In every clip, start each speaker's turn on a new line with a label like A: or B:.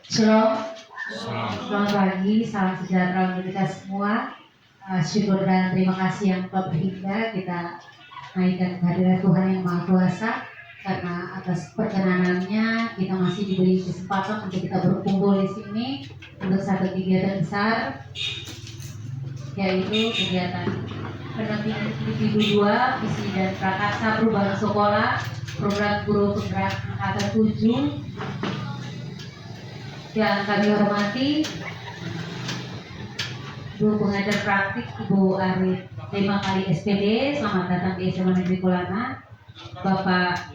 A: Shalom, selamat pagi, salam sejahtera untuk kita semua. Syukur dan terima kasih yang telah berhingga kita naikkan kehadiran Tuhan yang Maha Kuasa, karena atas perkenanannya kita masih diberi kesempatan untuk kita berkumpul di sini untuk satu kegiatan besar, yaitu kegiatan pendampingan individu 2 visi dan prakarsa perubahan sekolah program guru penggerak angkatan 7. Yang kami hormati Ibu Pengajar Praktik Ibu Arif 5 kali SPD, selamat datang di SMA Negeri Kolana. Bapak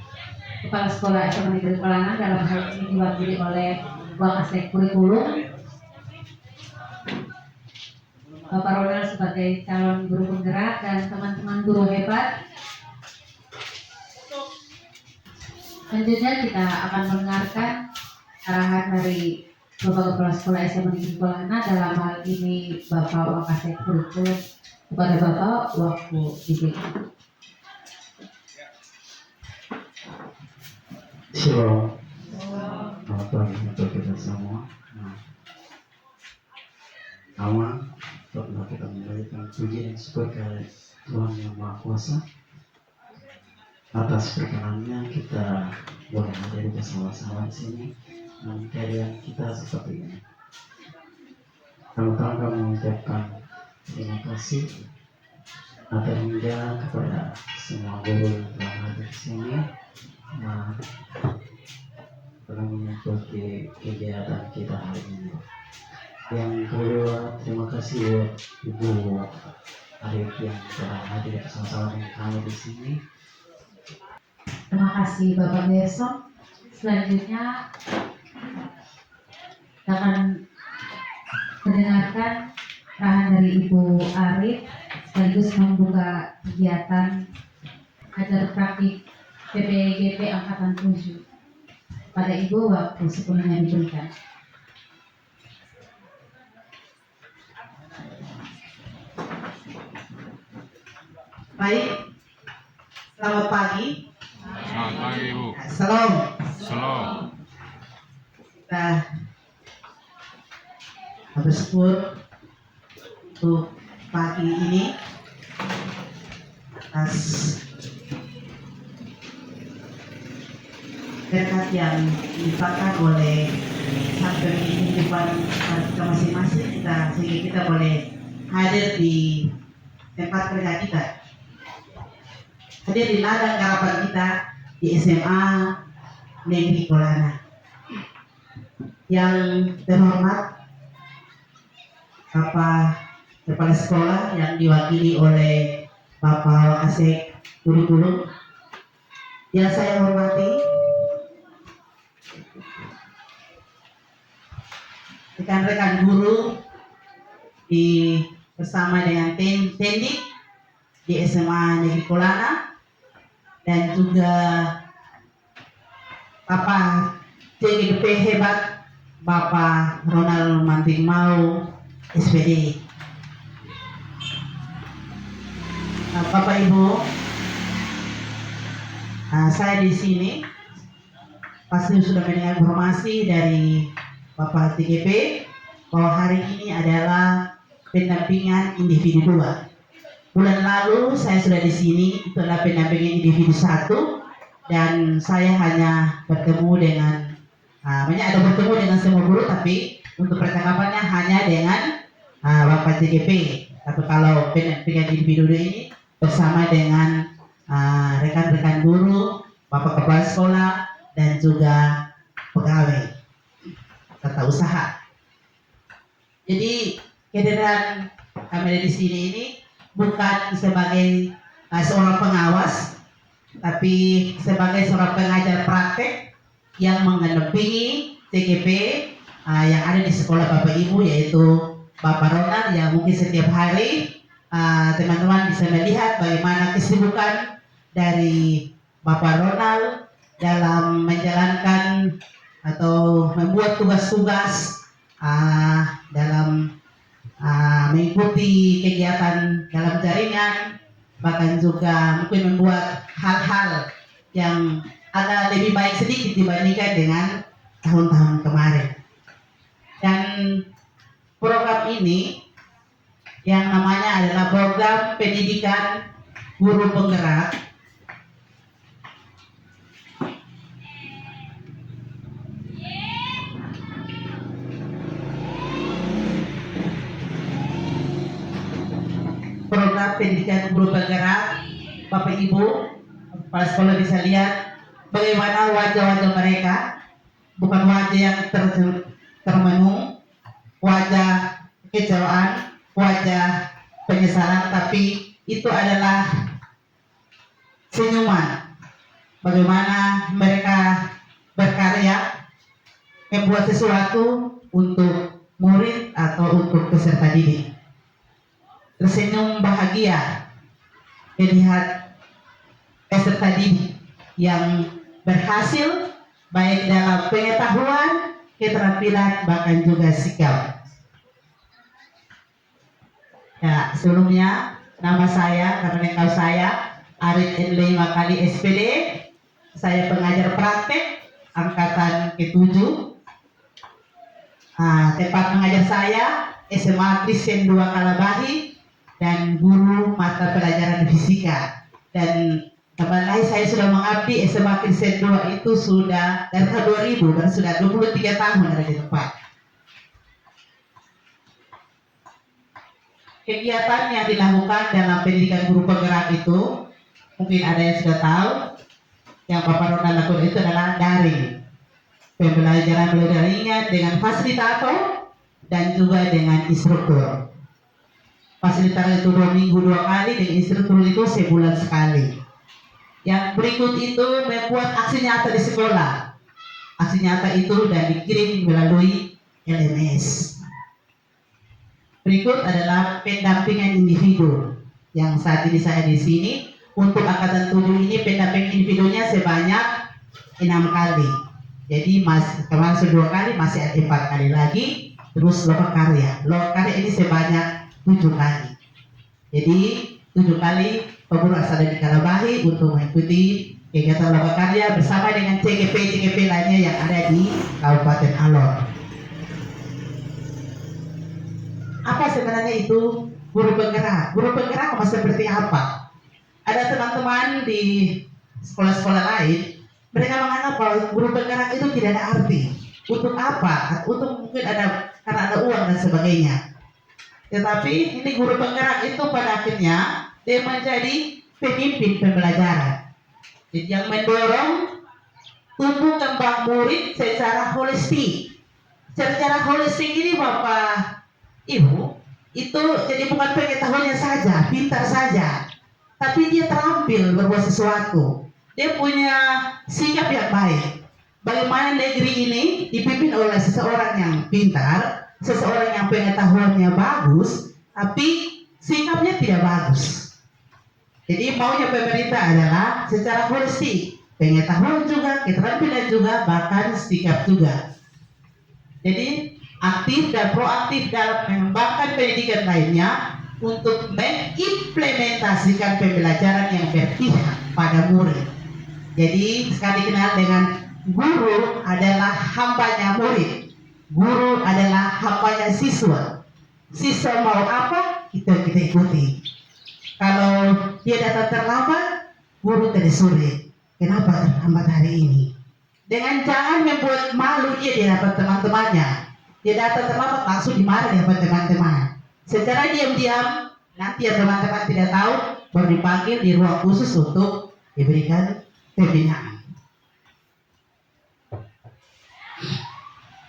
A: Kepala Sekolah SMA Negeri Kolana dalam hal ini diwakili oleh Wakasek Kurikulum, Bapak Ronald sebagai calon guru penggerak, dan teman-teman guru hebat. Selanjutnya kita akan mendengarkan arahan dari Bapak Kepala Sekolah SMA Negeri Kolana, dalam hal ini Bapak Wakasek Kurikulum. Kepada Bapak, waktu diberikan.
B: Shalom. Selamat pagi untuk kita semua. Pertama, kita memberikan puji dan syukur kepada Tuhan yang Maha Kuasa atas perkenannya kita boleh hadir bersama-sama di sini dan keadaan kita seperti ini. Pertama kami mengucapkan terima kasih atau hingga kepada semua guru yang telah hadir di sini telah mengikuti kegiatan kita hari ini. Yang kedua, terima kasih buat Ibu Arif yang telah hadir bersama-sama dengan kami di sini.
A: Terima kasih Bapak Gerson. Selanjutnya kita akan mendengarkan arahan dari Ibu Arif sekaligus membuka kegiatan ajar praktik PPGP Angkatan 7. Pada Ibu, waktu sepenuhnya diberikan.
C: Baik, selamat pagi.
D: Selamat pagi, Ibu.
C: Salam.
D: Salam.
C: Kita bersyukur untuk pagi ini atas berkat yang dilimpahkan oleh Sang Kehidupan kita masing-masing, sehingga kita boleh hadir di tempat kerja kita, hadir di ladang garapan kita di SMA Negeri Kolana. Yang terhormat Bapak Kepala Sekolah yang diwakili oleh Bapak Wakasek Kurikulum, yang saya hormati rekan-rekan guru bersama dengan Tendik di SMA Negeri Kolana, dan juga Bapak CGP hebat Bapak Ronald Manting Mau SPD. Bapak Ibu, saya di sini pasti sudah mendengar informasi dari Bapak TGP bahwa hari ini adalah pendampingan individu 2. Bulan lalu saya sudah di sini, itu adalah pendampingan individu 1, dan saya hanya bertemu dengan bertemu dengan semua guru, tapi untuk percakapannya hanya dengan Bapak TGP. Tapi kalau pendampingan individu ini bersama dengan rekan-rekan guru, Bapak Kepala Sekolah, dan juga pegawai serta usaha. Jadi kehadiran kami di sini ini bukan sebagai seorang pengawas, tapi sebagai seorang pengajar praktek yang mendampingi TGP yang ada di sekolah Bapak Ibu, yaitu Bapak Ronald, yang mungkin setiap hari teman-teman bisa melihat bagaimana kesibukan dari Bapak Ronald dalam menjalankan atau membuat tugas-tugas dalam mengikuti kegiatan dalam jaringan, bahkan juga mungkin membuat hal-hal yang agak lebih baik sedikit dibandingkan dengan tahun-tahun kemarin. program ini yang namanya adalah program pendidikan guru penggerak. Program pendidikan guru penggerak, Bapak Ibu, kepala sekolah bisa lihat bagaimana wajah-wajah mereka, bukan wajah yang termenung, wajah kekecewaan, wajah penyesalan, tapi itu adalah senyuman. Bagaimana mereka berkarya, membuat sesuatu untuk murid atau untuk peserta didik. Tersenyum bahagia melihat peserta didik yang berhasil baik dalam pengetahuan, keterampilan, bahkan juga sikap. Ya, sebelumnya nama saya, karena lengkap saya Arif Enley Makali SPD. Saya pengajar praktek angkatan ke-7. Tempat mengajar saya SMA Kristen 2 Kalabahi dan guru mata pelajaran fisika. Dan tempat lain saya sudah mengabdi SMA Kristen 2 itu sudah dari tahun 2000 dan sudah 23 tahun ada di tempat. Kegiatan yang dilakukan dalam pendidikan guru penggerak itu mungkin ada yang sudah tahu. Yang Bapak Ronald lakukan itu adalah daring, pembelajaran melalui daringnya dengan fasilitator dan juga dengan instruktur. Fasilitator itu 2 minggu 2 kali, dan instruktur itu sebulan sekali. Yang berikut itu membuat aksi nyata di sekolah. Aksi nyata itu dan dikirim melalui LMS. Berikut adalah pendampingan individu yang saat ini saya di sini. Untuk angkatan 7 ini pendampingan individunya sebanyak 6 kali. Jadi kemarin sudah 2 kali, masih ada 4 kali lagi. Terus lokakarya. Lokakarya ini sebanyak 7 kali. Jadi 7 kali pemburu asal dari Kalabahi untuk mengikuti kegiatan lokakarya bersama dengan CGP lainnya yang ada di Kabupaten Alor. Apa sebenarnya itu guru penggerak? Guru penggerak seperti apa? Ada teman-teman di sekolah-sekolah lain, mereka menganggap bahwa guru penggerak itu tidak ada arti. Untuk apa? Untuk mungkin ada karena ada uang dan sebagainya. Tetapi ini guru penggerak itu pada akhirnya dia menjadi pemimpin pembelajaran. Jadi yang mendorong tumbuh kembang murid secara holistik. Secara holistik ini Bapak Ibu, itu jadi bukan pengetahuannya saja, pintar saja, tapi dia terampil berbuat sesuatu. Dia punya sikap yang baik. Bagaimana negeri ini dipimpin oleh seseorang yang pintar, seseorang yang pengetahuannya bagus, tapi sikapnya tidak bagus. Jadi maunya pemerintah adalah secara holistik, pengetahuan juga, keterampilan juga, bahkan sikap juga. Jadi aktif dan proaktif dalam mengembangkan pendidikan lainnya untuk mengimplementasikan pembelajaran yang berpihak pada murid. Jadi sekali kenal dengan guru adalah hambanya murid, guru adalah hambanya siswa. Siswa mau apa, kita ikuti. Kalau dia datang terlambat, guru tadi sore, kenapa terlambat hari ini? Dengan jangan membuat malu dia di hadapan teman-temannya. Dia datang terlambat langsung dimarahi di hadapan teman-teman. Secara diam-diam, nanti yang teman-teman tidak tahu, baru dipanggil di ruang khusus untuk diberikan pembinaan.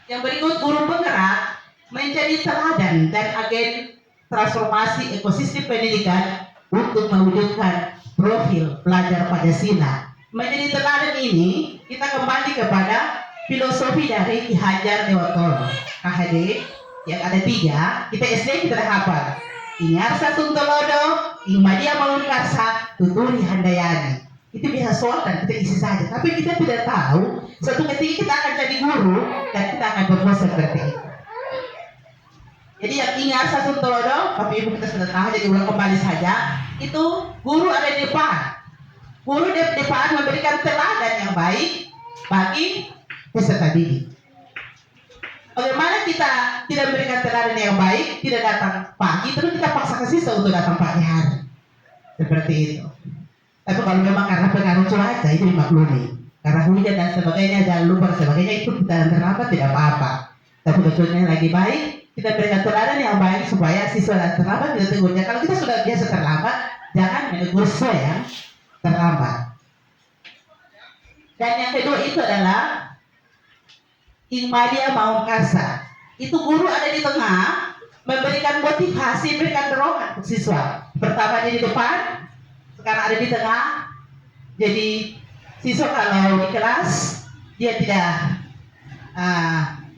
C: Yang berikut, guru penggerak menjadi teladan dan agen transformasi ekosistem pendidikan untuk mewujudkan profil pelajar Pancasila. Menjadi teladan ini, kita kembali kepada filosofi dari Ki Hajar Dewantoro, KHD, yang ada 3. Kita SD kita dah hafal. Ingarsa Tuntolodo, Ingmadia Maunkarsa, Tuturi Handayani. Itu bisa soal dan kita isi saja. Tapi kita tidak tahu, suatu ketika kita akan jadi guru dan kita akan berbuat seperti itu. Jadi yang Ingarsa Tuntolodo, Bapak Ibu kita sudah tahu, jadi ulang kembali saja. Itu guru ada di depan. Guru di depan memberikan teladan yang baik bagi peserta didik. Bagaimana kita tidak memberikan teladan yang baik, tidak datang pagi, terus kita paksa ke siswa untuk datang pagi hari. Seperti itu. Tapi kalau memang karena pengaruh cuaca itu dimaklumi. Karena hujan dan sebagainya, jangan lupa sebagainya itu kita terlambat tidak apa-apa. Tapi kecuali lagi baik, kita berikan teladan yang baik supaya siswa yang terlambat tidak tegurnya. Kalau kita sudah biasa terlambat, jangan menegur siswa yang terlambat. Dan yang kedua itu adalah Ingmadia Maungkasa. Itu guru ada di tengah, memberikan motivasi, memberikan dorongan untuk siswa. Pertama dia di depan, sekarang ada di tengah. Jadi siswa kalau di kelas dia tidak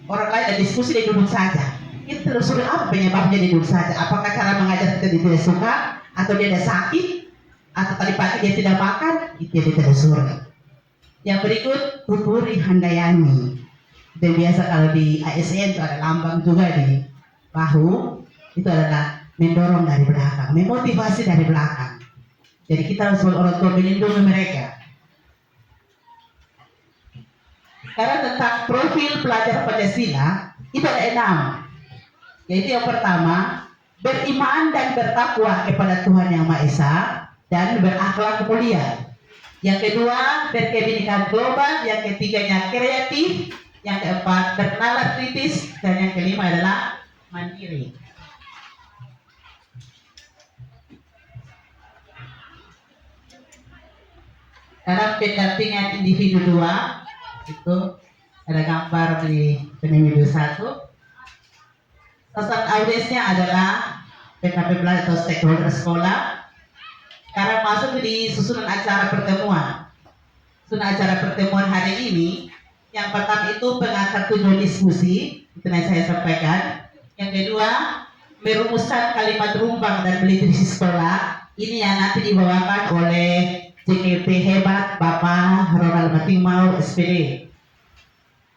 C: orang lain ada diskusi, dia duduk saja. Kita telusuri apa penyebabnya dia duduk saja. Apakah cara mengajar kita dia tidak suka, atau dia ada sakit, atau tadi pagi dia tidak makan, itu dia telusuri. Yang berikut Putri Handayani. Dan biasa kalau di ASN itu ada lambang juga di bahu, itu adalah mendorong dari belakang, memotivasi dari belakang. Jadi kita harus sebagai orang tua melindungi mereka. Karena tentang profil pelajar Pancasila itu ada 6. Yaitu yang pertama, beriman dan bertakwa kepada Tuhan Yang Maha Esa dan berakhlak mulia. Yang kedua, berkebinekaan global. Yang ketiganya kreatif. Yang keempat, bernalar kritis. Dan yang kelima adalah mandiri. Dalam pendampingan individu 2, itu ada gambar di pendidik 1. Sasaran audiensnya adalah PKP Pelajar atau stakeholder sekolah. Sekarang masuk di susunan acara pertemuan. Susunan acara pertemuan hari ini, yang pertama itu pengangkat tujuan diskusi, itu yang saya sampaikan. Yang kedua, merumuskan kalimat rumbang dan beli-beli sekolah. Ini yang nanti dibawakan oleh JKP hebat Bapak Ronald Matingmau SPD.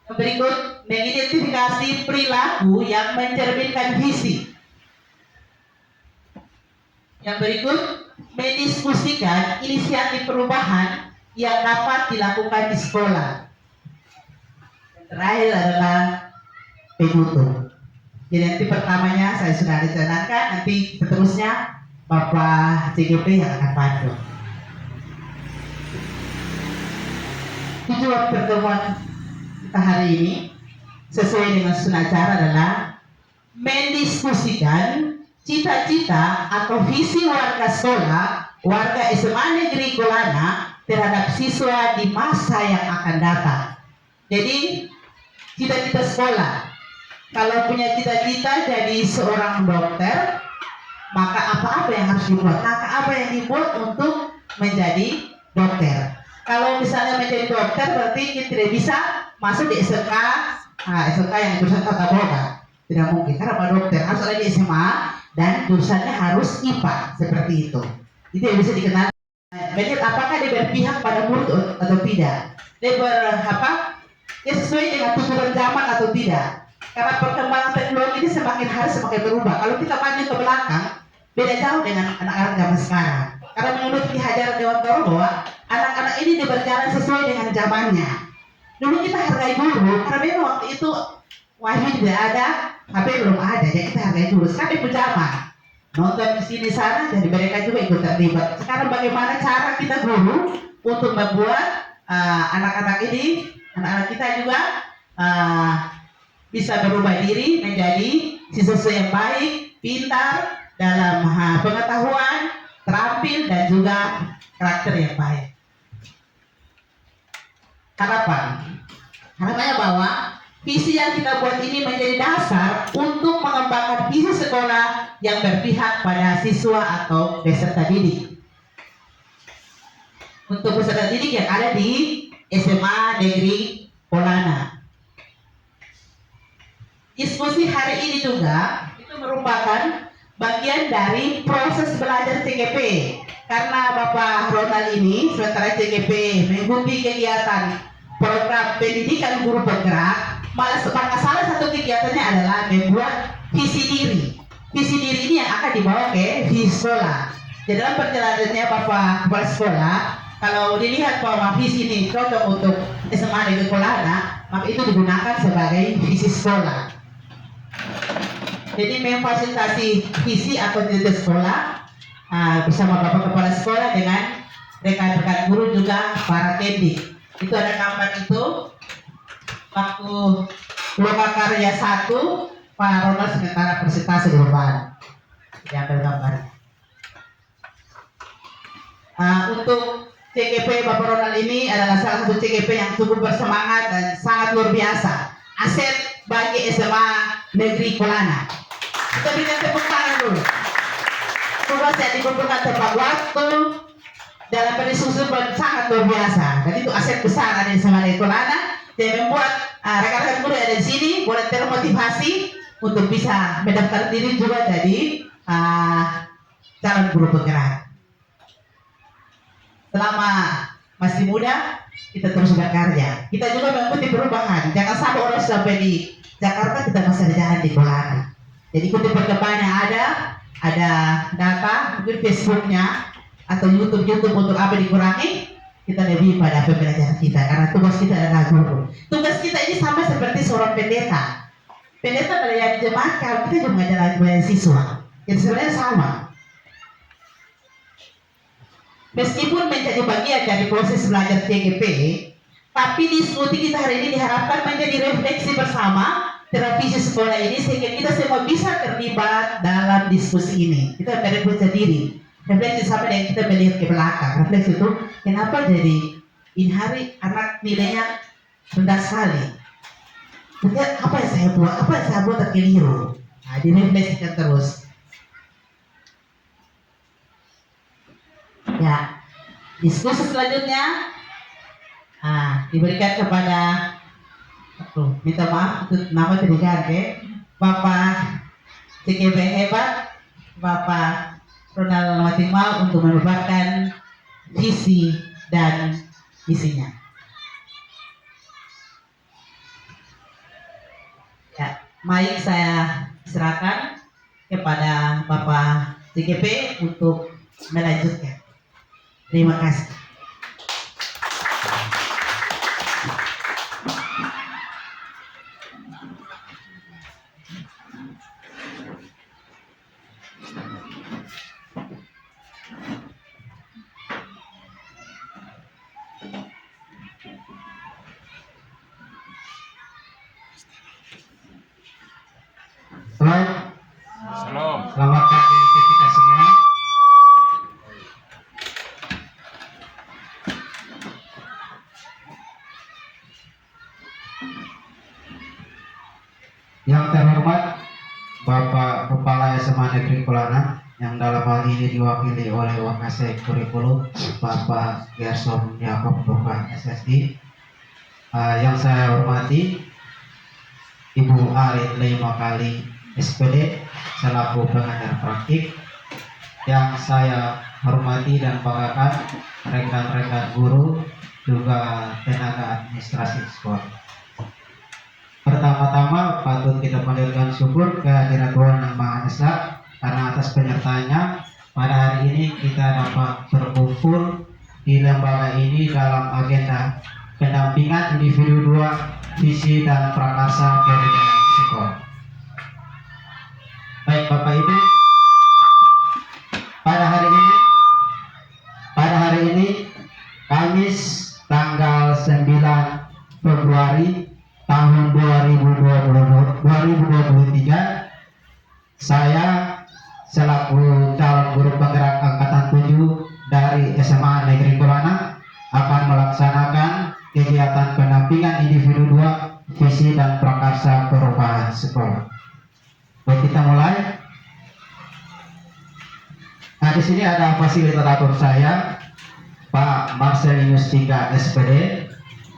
C: Yang berikut, mengidentifikasi perilaku yang mencerminkan visi. Yang berikut, mendiskusikan inisiatif perubahan yang dapat dilakukan di sekolah. Yang terakhir adalah penutup. Jadi nanti pertamanya saya sudah rencanakan, nanti seterusnya Bapak CGP yang akan pandu. Tujuan pertemuan kita hari ini sesuai dengan susunan acara adalah mendiskusikan cita-cita atau visi warga sekolah, warga SMA Negeri Kolana terhadap siswa di masa yang akan datang. Jadi cita-cita sekolah, kalau punya cita-cita jadi seorang dokter, maka apa-apa yang harus dibuat, maka apa yang dibuat untuk menjadi dokter. Kalau misalnya menjadi dokter berarti kita tidak bisa masuk di SMK, SMK yang jurusan tata boga, tidak mungkin karena Pak dokter harus ada di SMA dan jurusannya harus IPA, seperti itu. Itu yang bisa dikenal. Banyak apakah dia berpihak pada murid atau tidak? Dia dia sesuai dengan tujuan zaman atau tidak? Karena perkembangan teknologi ini semakin hari semakin berubah. Kalau kita pandang ke belakang, beda jauh dengan anak-anak zaman sekarang. Karena menurut Ki Hajar Dewantara bahwa anak-anak ini berjalan sesuai dengan zamannya. Dulu kita hargai guru, karena memang waktu itu wifi tidak ada, HP belum ada, jadi kita hargai guru. Sekarang itu zaman nonton di sini sana, jadi mereka juga ikut terlibat. Sekarang bagaimana cara kita guru untuk membuat anak-anak ini, anak-anak kita juga bisa berubah diri menjadi siswa yang baik, pintar dalam pengetahuan, terampil dan juga karakter yang baik. Harapannya bahwa visi yang kita buat ini menjadi dasar untuk mengembangkan visi sekolah yang berpihak pada siswa atau peserta didik. Untuk peserta didik yang ada di SMA Negeri Kolana. Diskusi hari ini juga itu merupakan bagian dari proses belajar CGP. Karena Bapak Ronald ini sementara CGP mengikuti kegiatan program pendidikan guru bergerak, maka salah satu kegiatannya adalah membuat visi diri. Visi diri ini yang akan dibawa ke visi sekolah. Jadi dalam perjalanannya Bapak kepala sekolah, kalau dilihat bahwa visi ini cocok untuk SMA Negeri Kolana, maka itu digunakan sebagai visi sekolah. Jadi memfasilitasi visi atau tugas sekolah bersama Bapak Kepala Sekolah dengan rekan-rekan guru juga para pendidik. Itu ada gambar itu waktu lomba karya 1 Pak Ronald sementara presentasi di depan. Diambil gambar. Untuk CGP Bapak Ronald ini adalah salah satu CGP yang cukup bersemangat dan sangat luar biasa. Aset bagi SMA Negeri Kolana. Kita berikan tepuk tangan dulu. Tugas yang dikumpulkan tepat waktu dalam pendiskusi sangat luar biasa. Dan itu aset besar ada di SMA Negeri Kolana yang membuat rekan-rekan guru yang ada di sini boleh termotivasi untuk bisa mendaftar diri juga jadi calon guru penggerak. Selama masih muda, kita terus berkarya. Kita juga mengikuti perubahan. Jangan sampai orang sampai di Jakarta kita masih ada jalan di Kolana. Jadi ikuti perkembangan yang ada data, mungkin Facebooknya atau YouTube untuk apa dikurangi. Kita lebih pada pembelajaran kita karena tugas kita adalah guru. Tugas kita ini sama seperti seorang pendeta. Pendeta melayani jemaat, kalau kita juga melayani siswa. Jadi sebenarnya sama. Meskipun menjadi bagian dari proses belajar CGP, tapi diskusi kita hari ini diharapkan menjadi refleksi bersama terhadap visi sekolah ini sehingga kita semua bisa terlibat dalam diskusi ini. Kita merefleksi diri, refleksi sama dengan kita melihat ke belakang. Refleksi itu kenapa jadi ini hari anak nilainya rendah sekali. Kemudian apa yang saya buat terkeliru. Nah, direfleksikan terus. Ya, diskusi selanjutnya diberikan kepada minta maaf untuk nama diganti Bapak CGP hebat Bapak Ronald Matimau untuk menyebarkan visi dan misinya. Ya, mic saya serahkan kepada Bapak CGP untuk melanjutkan. Terima kasih.
D: Salam.
E: Selamat pagi untuk kita semua. Yang terhormat Bapak Kepala SMA Negeri Kolana yang dalam hal ini diwakili oleh Wakasek Kurikulum Bapak Gerson Yakob Bapak SSD. Yang saya hormati Ibu Arit Lima Kali SPD selaku pengajar praktik, yang saya hormati dan banggakan rekan-rekan guru juga tenaga administrasi sekolah. Pertama-tama patut kita panjatkan syukur kehadiran Tuhan Yang Maha Esa karena atas penyertaannya pada hari ini kita dapat berkumpul di lembaga ini dalam agenda pendampingan individu 2 visi dan prakarsa pendidikan sekolah. Baik Bapak Ibu, pada hari ini Kamis tanggal 9 Februari tahun 2023, saya selaku calon guru penggerak angkatan 7 dari SMA Negeri Kolana akan melaksanakan kegiatan pendampingan individu 2 visi dan prakarsa perubahan sekolah. Baik, kita mulai. Nah, di sini ada fasilitator saya, Pak Marcelinus Tika SPD,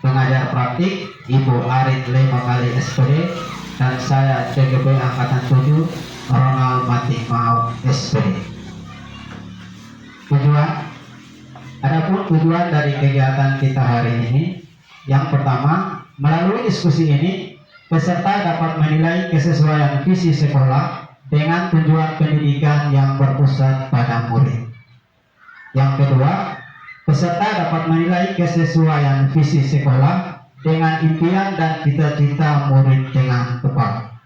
E: pengajar praktik, Ibu Arit Lima Kali SPD, dan saya CGP Angkatan 7 Ronald Matimau SPD. Tujuan dari kegiatan kita hari ini, yang pertama, melalui diskusi ini peserta dapat menilai kesesuaian visi sekolah dengan tujuan pendidikan yang berpusat pada murid. Yang kedua, peserta dapat menilai kesesuaian visi sekolah dengan impian dan cita-cita murid dengan tepat.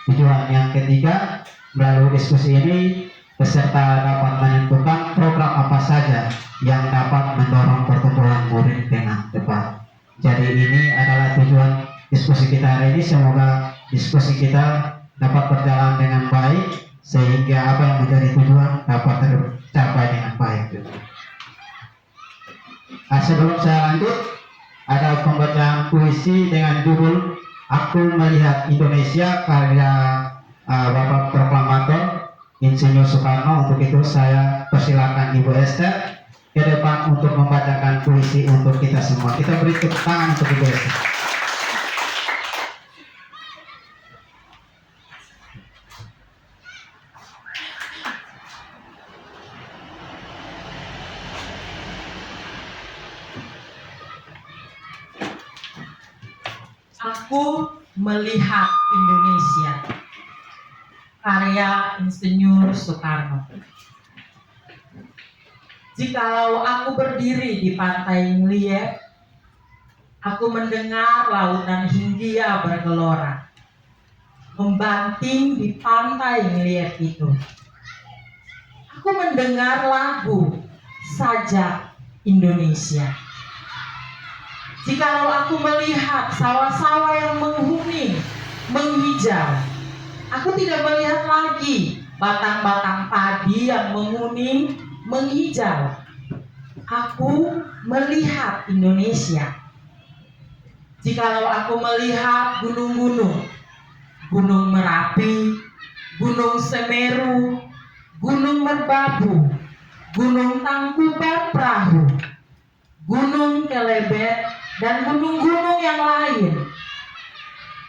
E: Tujuan yang ketiga, melalui diskusi ini peserta dapat menentukan program apa saja yang dapat mendorong pertumbuhan murid dengan tepat. Jadi ini adalah tujuan diskusi kita hari ini. Semoga diskusi kita dapat berjalan dengan baik sehingga apa yang menjadi tujuan dapat tercapai dengan baik. Sebelum saya lanjut, ada pembacaan puisi dengan judul Aku Melihat Indonesia karya Bapak Proklamator Insinyur Soekarno. Untuk itu saya persilakan Ibu Esther ke depan untuk membacakan puisi untuk kita semua. Kita beri tepuk tangan untuk Ibu Esther.
C: Aku Melihat Indonesia, karya Insinyur Soekarno. Jikalau aku berdiri di pantai Ngeliat, aku mendengar lautan Hindia bergelora, membanting di pantai Ngeliat itu. Aku mendengar lagu sajak Indonesia. Jikalau aku melihat sawah-sawah yang menghuni, menghijau, aku tidak melihat lagi batang-batang padi yang menguning, menghijau. Aku melihat Indonesia. Jikalau aku melihat gunung-gunung, Gunung Merapi, Gunung Semeru, Gunung Merbabu, Gunung Tangkuban Perahu, Gunung Kelebet, dan gunung-gunung yang lain,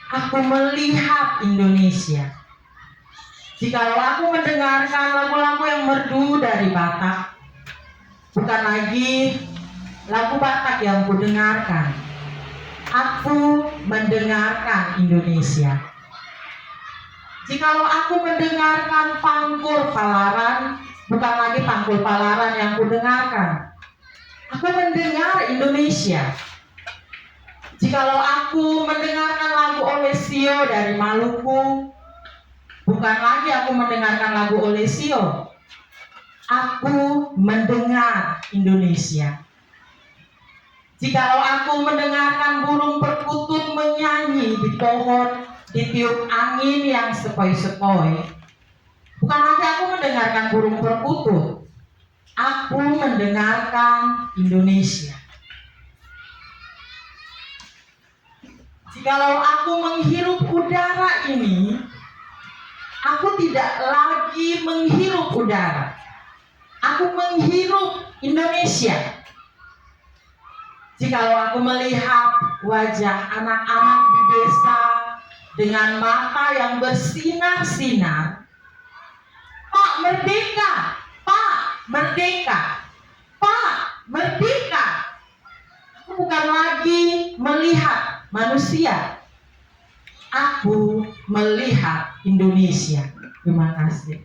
C: aku melihat Indonesia. Jikalau aku mendengarkan lagu-lagu yang merdu dari Batak, bukan lagi lagu Batak yang kudengarkan, aku mendengarkan Indonesia. Jikalau aku mendengarkan Pangkur Palaran, bukan lagi Pangkur Palaran yang kudengarkan, aku mendengar Indonesia. Jikalau aku mendengarkan lagu Olesio dari Maluku, bukan lagi aku mendengarkan lagu Olesio, aku mendengar Indonesia. Jikalau aku mendengarkan burung perkutut menyanyi di pohon, ditiup angin yang sepoi-sepoi, bukan lagi aku mendengarkan burung perkutut, aku mendengarkan Indonesia. Jikalau aku menghirup udara ini, aku tidak lagi menghirup udara, aku menghirup Indonesia. Jikalau aku melihat wajah anak-anak di desa dengan mata yang bersinar-sinar, Pak Merdeka, Pak Merdeka, Pak Merdeka, aku bukan lagi melihat manusia, aku melihat Indonesia. Terima kasih.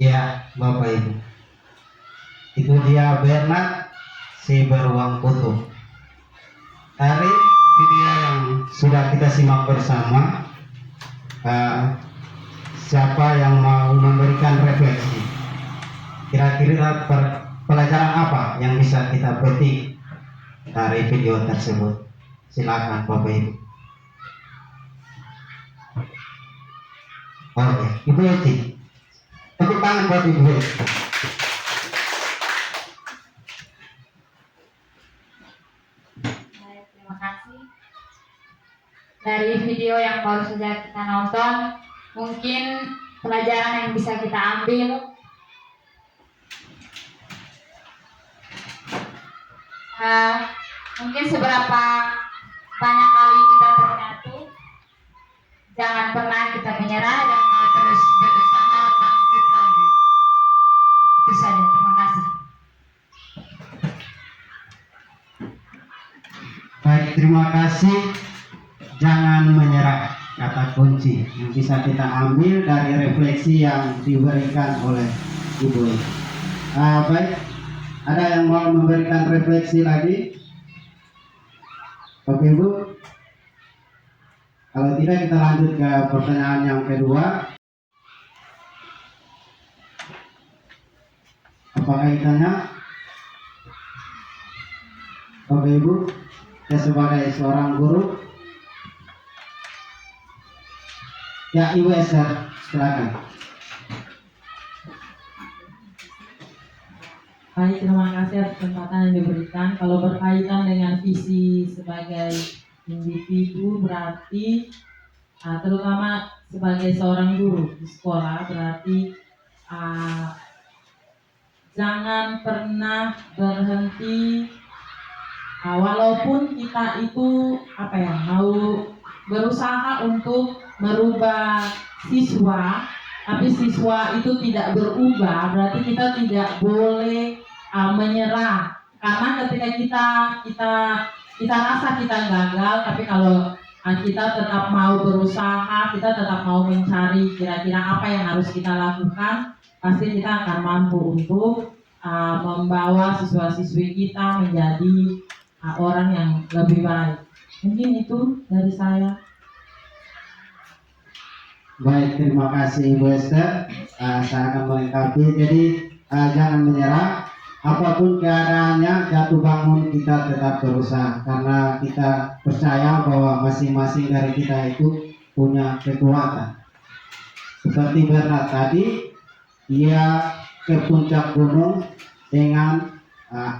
E: Ya, Bapak Ibu, itu dia Bernard si beruang kutub. Dari video yang sudah kita simak bersama, siapa yang mau memberikan refleksi? Kira-kira pelajaran apa yang bisa kita petik dari video tersebut? Silakan Bapak Ibu. Oke, Ibu Eti. Tepuk tangan buat Ibu Eti.
A: Baik, terima kasih. Dari video yang baru saja kita nonton, mungkin pelajaran yang bisa kita ambil mungkin seberapa banyak kali kita terjatuh, jangan pernah kita menyerah dan mau terus berusaha bangkit lagi. Itu saja, terima kasih.
E: Baik, terima kasih. Jangan menyerah, kata kunci yang bisa kita ambil dari refleksi yang diberikan oleh Ibu Eti. Baik, ada yang mau memberikan refleksi lagi? Bapak Ibu, kalau tidak kita lanjut ke pertanyaan yang kedua. Apa kaitannya? Bapak Ibu, saya sebagai seorang guru. Ya, Ibu Esther, silakan.
F: Baik, terima kasih atas kesempatan yang diberikan. Kalau berkaitan dengan visi sebagai individu berarti terutama sebagai seorang guru di sekolah berarti jangan pernah berhenti walaupun kita itu mau berusaha untuk merubah siswa, tapi siswa itu tidak berubah, berarti kita tidak boleh menyerah. Karena ketika kita rasa kita gagal, tapi kalau kita tetap mau berusaha, kita tetap mau mencari kira-kira apa yang harus kita lakukan, pasti kita akan mampu untuk membawa siswa-siswi kita menjadi orang yang lebih baik. Mungkin itu dari saya.
E: Baik, terima kasih Ibu Esther. Saya akan melengkapi. Jadi jangan menyerah. Apapun keadaannya, jatuh bangun kita tetap berusaha karena kita percaya bahwa masing-masing dari kita itu punya kekuatan. Seperti Bernard tadi, dia ke puncak gunung dengan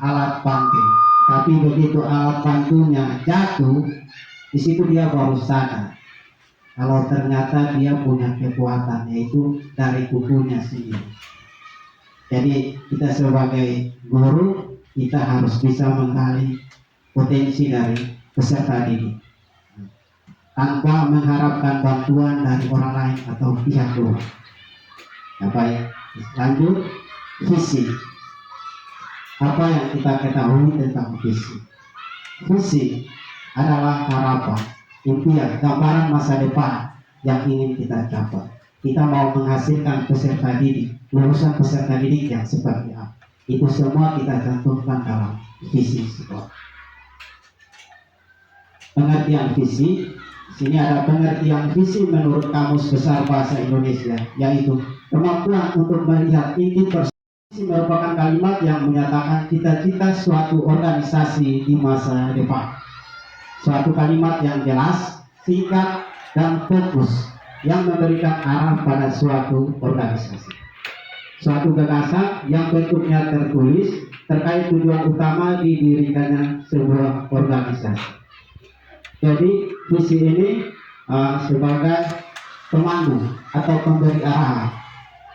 E: alat bantu. Tapi begitu alat bantunya jatuh, di situ dia baru sadar kalau ternyata dia punya kekuatan, yaitu dari kukunya sendiri. Jadi kita sebagai guru, kita harus bisa menggali potensi dari peserta didik tanpa mengharapkan bantuan dari orang lain atau pihak luar. Baik, lanjut visi. Apa yang kita ketahui tentang visi? Visi adalah harapan, impian, gambaran masa depan yang ingin kita capai. Kita mau menghasilkan peserta didik, lulusan peserta didik yang seperti apa? Itu semua kita cantumkan dalam visi sekolah. Pengertian visi, di sini ada pengertian visi menurut Kamus Besar Bahasa Indonesia, yaitu kemampuan untuk melihat inti persoalan. Visi merupakan kalimat yang menyatakan cita-cita suatu organisasi di masa depan. Suatu kalimat yang jelas, singkat, dan fokus yang memberikan arah pada suatu organisasi. Suatu gagasan yang bentuknya tertulis terkait tujuan utama didirikannya sebuah organisasi. Jadi visi ini sebagai pemandu atau pemberi arahan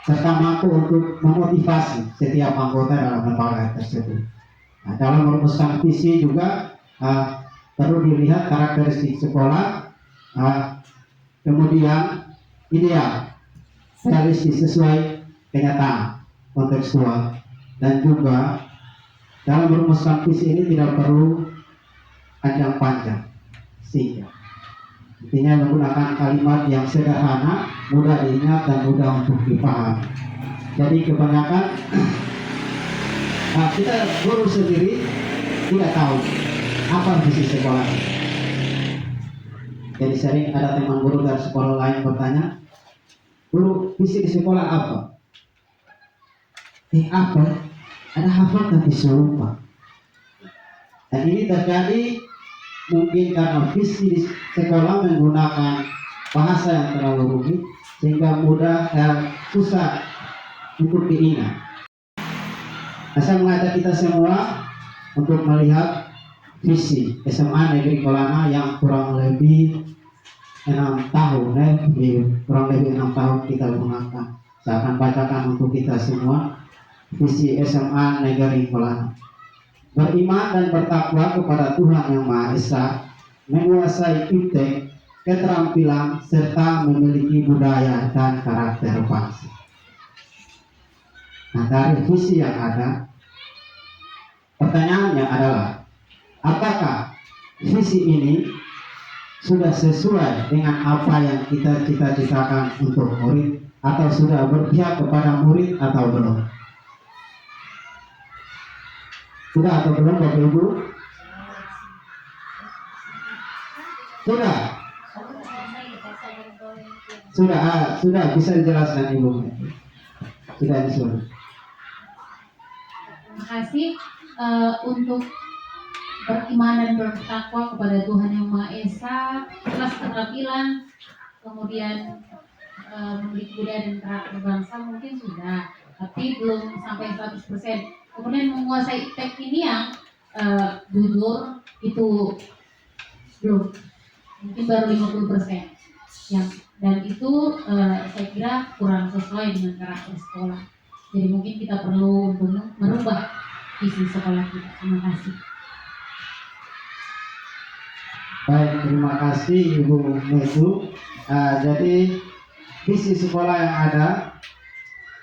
E: serta mampu untuk memotivasi setiap anggota dalam lembaga tersebut. Dalam merumuskan visi juga perlu dilihat karakteristik sekolah, kemudian ideal, realistis sesuai kenyataan, kontekstual, dan juga dalam merumuskan visi ini tidak perlu panjang-panjang, singkat. Intinya menggunakan kalimat yang sederhana, mudah diingat dan mudah untuk dipahami. Jadi kebanyakan kita guru sendiri tidak tahu apa visi sekolah. Jadi sering ada teman guru dari sekolah lain bertanya, "Guru, visi di sekolah apa?" Apa? Ada hafal tapi lupa. Dan ini terjadi mungkin karena visi di sekolah menggunakan bahasa yang terlalu rumit sehingga susah untuk diingat. Nah, saya mengajak kita semua untuk melihat visi SMA Negeri Kolana yang kurang lebih 6 tahun, kurang lebih 6 tahun kita gunakan. Saya akan bacakan untuk kita semua visi SMA Negeri Kolana. Beriman dan bertakwa kepada Tuhan Yang Maha Esa, menguasai iptek, keterampilan, serta memiliki budaya dan karakter bangsa. Nah, dari visi yang ada, pertanyaannya adalah, apakah visi ini sudah sesuai dengan apa yang kita cita-citakan untuk murid, atau sudah berpihak kepada murid atau belum? Sudah atau belum, Bapak Ibu? Sudah bisa dijelaskan Ibu. Sudah disuruh.
A: Terima kasih. Untuk beriman dan bertakwa kepada Tuhan Yang Maha Esa, kelas keterampilan, kemudian memiliki budaya dan karakter bangsa mungkin sudah, tapi belum sampai 100%. Kemudian menguasai iptek ini yang jujur itu belum, mungkin baru 50%. Dan itu saya kira kurang sesuai dengan karakter sekolah. Jadi mungkin kita perlu untuk merubah visi sekolah kita. Terima kasih.
E: Baik, terima kasih Ibu Mesu. Jadi visi sekolah yang ada,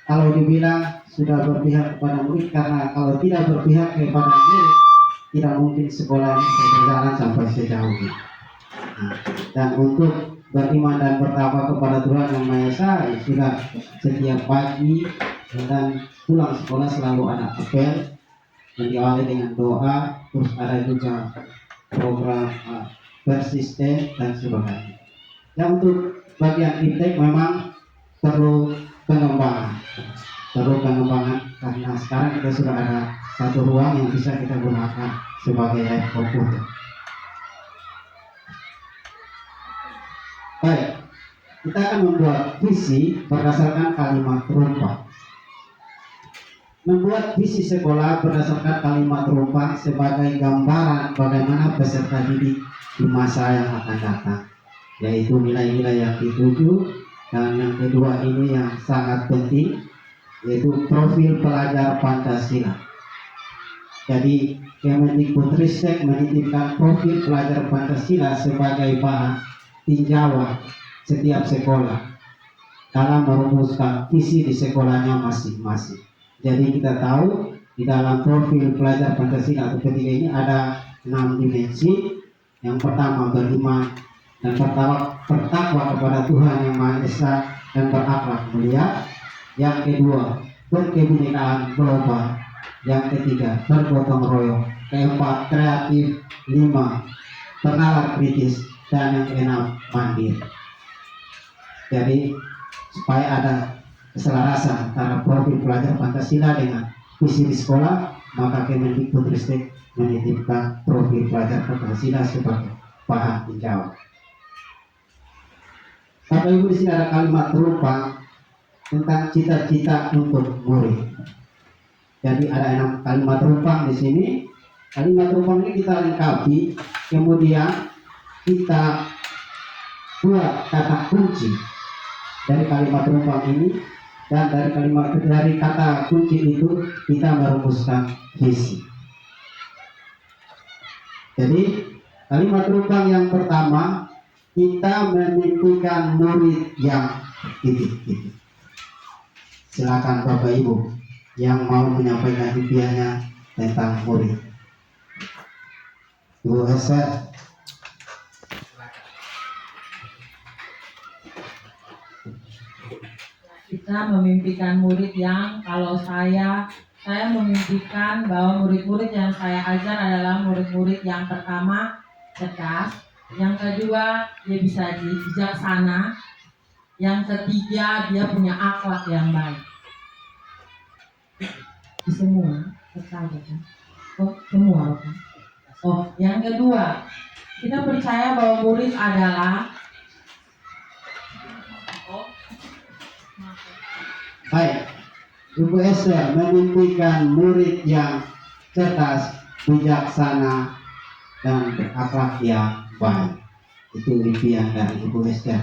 E: kalau dibilang sudah berpihak kepada murid, karena kalau tidak berpihak kepada murid, tidak mungkin sekolah ini bisa berjalan sampai sejauh ini. Dan untuk beriman dan bertakwa kepada Tuhan Yang Maha Esa, sudah setiap pagi dan pulang sekolah selalu ada apel yang diawali dengan doa, terus ada juga program persisten dan sebagainya. Yang untuk bagian iptek memang perlu pengembangan, karena sekarang kita sudah ada satu ruang yang bisa kita gunakan sebagai komputer. Baik, kita akan membuat visi berdasarkan kalimat rumpah. Membuat visi sekolah berdasarkan kalimat rumpah sebagai gambaran bagaimana peserta didik di masa yang akan datang, yaitu nilai-nilai yang dituju. Dan yang kedua ini yang sangat penting, yaitu profil pelajar Pancasila. Jadi Kemendikbudristek menitipkan profil pelajar Pancasila sebagai bahan tinjauan setiap sekolah dalam merumuskan visi di sekolahnya masing-masing. Jadi kita tahu di dalam profil pelajar Pancasila atau ketiga ini ada 6 dimensi. Yang pertama, beriman dan bertakwa kepada Tuhan Yang Maha Esa dan berakhlak mulia. Yang kedua, berkebinekaan global. Yang ketiga, bergotong royong. Keempat, kreatif. 5, bernalar kritis. Dan yang keenam, mandiri. Jadi supaya ada keselarasan antara profil pelajar Pancasila dengan visi di sekolah, maka Kemendikbudristek menitipkan profil pelajar Pancasila sebagai bahan tinjauan. Bapak Ibu, di sini ada kalimat rumpah tentang cita-cita untuk murid. Jadi ada 6 kalimat rumpah di sini. Kalimat rumpah ini kita lengkapi, kemudian kita buat kata kunci dari kalimat rumpah ini. Dan dari kata kunci itu kita merumuskan visi. Jadi kalimat rumpang yang pertama, kita memimpikan murid yang titik-titik. Silakan Bapak Ibu yang mau menyampaikan impiannya tentang murid. Ibu Esa.
F: Kita memimpikan murid yang, kalau saya memimpikan bahwa murid-murid yang saya ajar adalah murid-murid yang pertama cerdas, yang kedua dia bisa bijaksana, yang ketiga dia punya akhlak yang baik. Di semua terkait kan? Oh, semua kan? Oh, yang kedua, kita percaya bahwa murid adalah
E: Baik, Ibu Esther memimpikan murid yang cerdas, bijaksana, dan berakhlak yang baik. Itu impian dari Ibu Esther.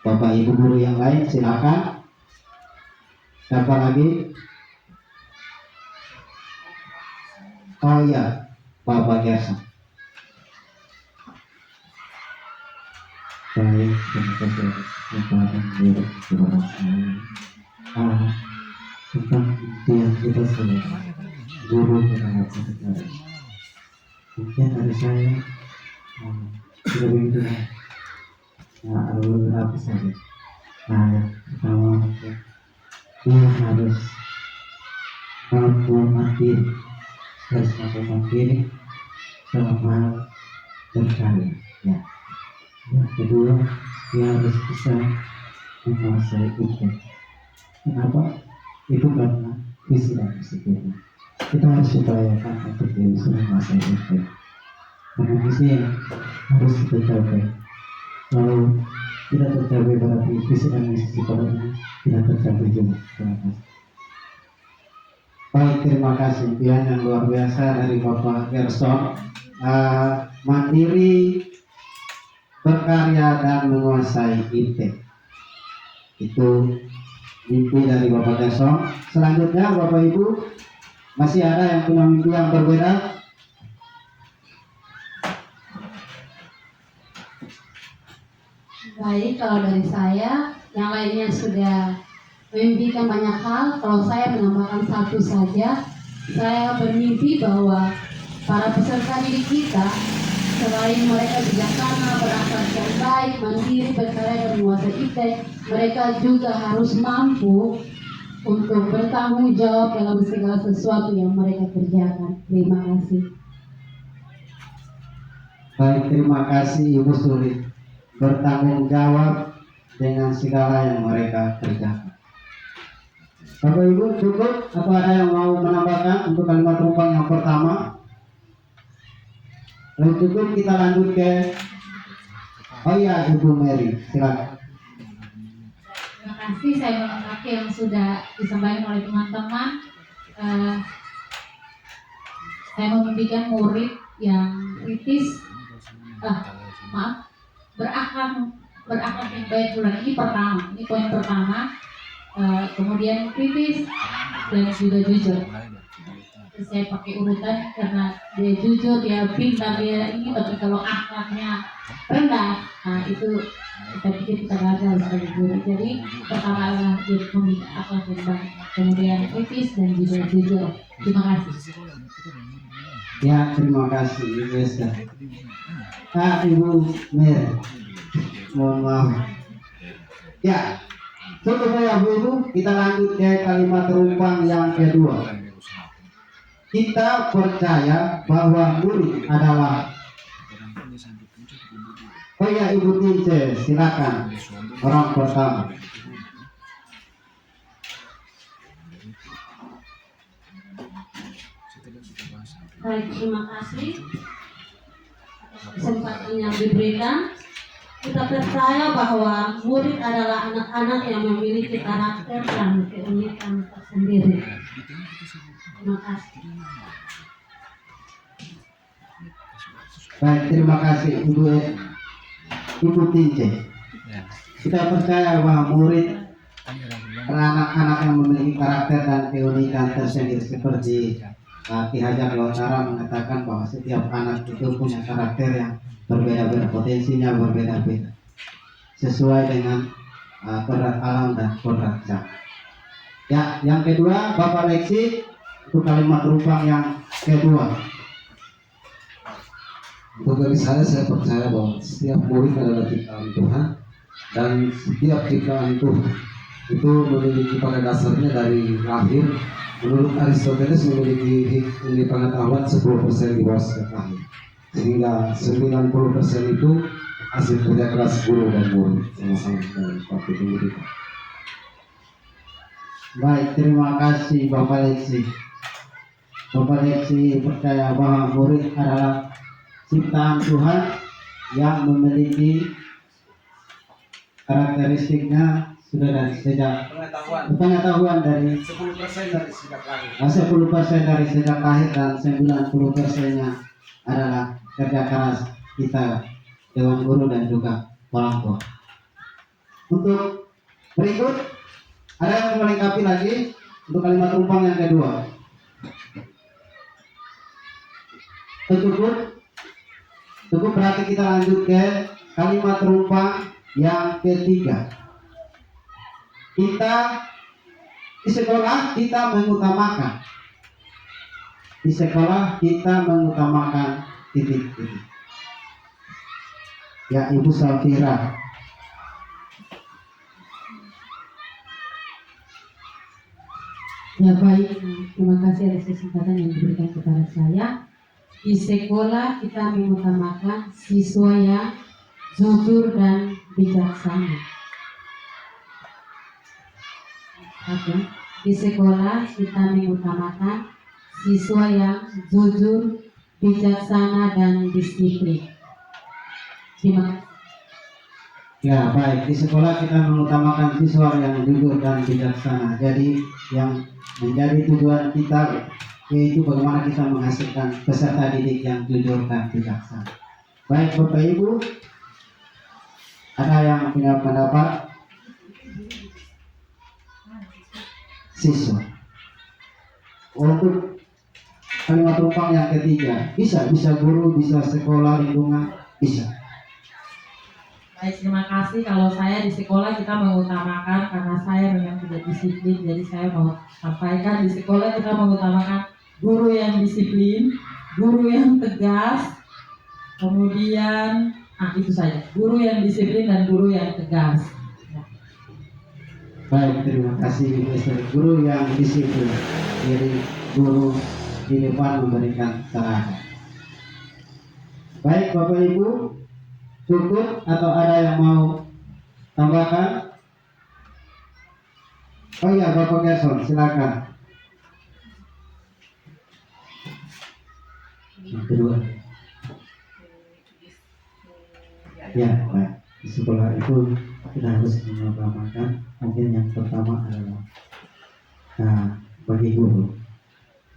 E: Bapak Ibu guru yang lain silakan. Siapa lagi? Oh iya, Bapak Gerson.
B: Baik, terima kasih atas kesempatan dari kepada saya. Tentang impian kita semua, guru terhadap kita. Impian dari saya sudah begitu. Ada beberapa saja. Yang pertama dia harus mampu mandiri, harus mampu mandiri sama berkarya. Ya. Yang kedua, dia harus bisa menguasai ikan. Kenapa? Itu karena visi dan misi kita. Kita harus upayakan untuk dia bisa menguasai ikan. Karena visi yang harus kita capai. Kalau tidak tercapai berarti visi dan misi kita ini tidak tercapai juga. Terima kasih.
E: Baik, terima kasih impian yang luar biasa dari Bapak Gerson. Mandiri, berkarya, dan menguasai IT. Itu mimpi dari Bapak Gerson. Selanjutnya Bapak Ibu, masih ada yang punya mimpi yang berbeda?
A: Baik, kalau dari saya, yang lainnya sudah memimpikan banyak hal. Kalau saya menambahkan satu saja, saya bermimpi bahwa para peserta didik kita, selain mereka bijaksana, berakhlak yang baik, mandiri, berkarya, dan menguasai iptek, mereka juga harus mampu untuk bertanggung jawab dalam segala sesuatu yang mereka kerjakan. Terima kasih.
E: Baik, terima kasih Ibu Suri. Bertanggung jawab dengan segala yang mereka kerjakan. Bapak Ibu cukup atau ada yang mau menambahkan untuk kalimat rumpang yang pertama? Kalau cukup kita lanjut ke Ibu Mary, silakan.
A: Terima kasih, saya melengkapi yang sudah disampaikan oleh teman-teman. Saya memimpikan murid yang kritis, berakhlak yang baik bulan ini pertama. Ini poin pertama. Kemudian kritis dan juga jujur. Saya pakai urutan karena dia jujur, dia pintar, dia ini, tapi kalau akhlaknya rendah, nah itu kita pikir kita gagal sebagai guru. Jadi pertama adalah dia memiliki akhlak yang baik, kemudian kritis dan juga jujur. Terima kasih.
E: Ya, terima kasih Ibu Esther. Ibu Mary, mohon maaf. Ya, cukup ya Bu Ibu, kita lanjut ke kalimat rumpang yang kedua. Kita percaya bahwa murid adalah. Ibu Tince, silakan. Orang pertama.
A: Baik, terima kasih atas kesempatan yang diberikan. Kita percaya bahwa murid adalah anak-anak yang memiliki karakter dan keunikan tersendiri. Terima kasih.
E: Baik, terima kasih Ibu Tince. Kita percaya bahwa murid adalah anak-anak yang memiliki karakter dan keunikan tersendiri, seperti Ki Hajar Lewatara mengatakan bahwa setiap anak itu punya karakter yang berbeda-beda, potensinya berbeda-beda, sesuai dengan kodrat alam dan kodrat zat. Ya, yang kedua, Bapak Lexi, itu kalimat rumpang yang kedua.
G: Untuk dari saya percaya bahwa setiap murid adalah ciptaan Tuhan, dan setiap ciptaan Tuhan itu memiliki pada dasarnya dari lahir. Menurut Aristoteles memiliki pengetahuan 10% di bawah lahir, sehingga 90% itu hasil kerja keras guru dan murid sama-sama dalam suatu pendidikan.
E: Baik, terima kasih Bapak Lexi. Bapak Lexi percaya bahwa murid adalah ciptaan Tuhan yang memiliki karakteristiknya sudah dari sejak pengetahuan dari
G: 10% dari sejak lahir.
E: 10% dari sejak lahir dan 90%-nya adalah kerja keras kita Dewan Guru dan juga orang tua. Untuk berikut ada yang melengkapi lagi untuk kalimat rumpang yang kedua. Cukup berarti kita lanjut ke kalimat rumpang yang ketiga. Kita di sekolah kita mengutamakan. Di sekolah kita mengutamakan titik-titik. Ya, Ibu Safira.
A: Ya baik, terima kasih atas kesempatan yang diberikan kepada saya. Di sekolah kita mengutamakan siswa yang jujur dan bijaksana. Oke. Di sekolah kita mengutamakan siswa yang jujur, bijaksana dan disiplin. Terima kasih.
E: Ya baik, di sekolah kita mengutamakan siswa yang jujur dan bijaksana. Jadi yang menjadi tujuan kita yaitu bagaimana kita menghasilkan peserta didik yang jujur dan bijaksana. Baik Bapak Ibu, ada yang punya pendapat? Siswa. Untuk kalimat rumpang yang ketiga, bisa guru, bisa sekolah, lingkungan, bisa.
F: Baik, terima kasih. Kalau saya di sekolah kita mengutamakan karena saya memang tidak disiplin, jadi saya mau sampaikan di sekolah kita mengutamakan guru yang disiplin, guru yang tegas, kemudian itu saja, guru yang disiplin dan guru yang tegas.
E: Baik, terima kasih Ibu Esther. Guru yang disiplin, jadi guru di depan memberikan teladan. Baik Bapak Ibu, cukup atau ada yang mau tambahkan? Oh iya Bapak Gerson, silakan. Yang kedua. Ya, baik. Di sekolah itu kita harus mengutamakan. Mungkin yang pertama adalah bagi guru.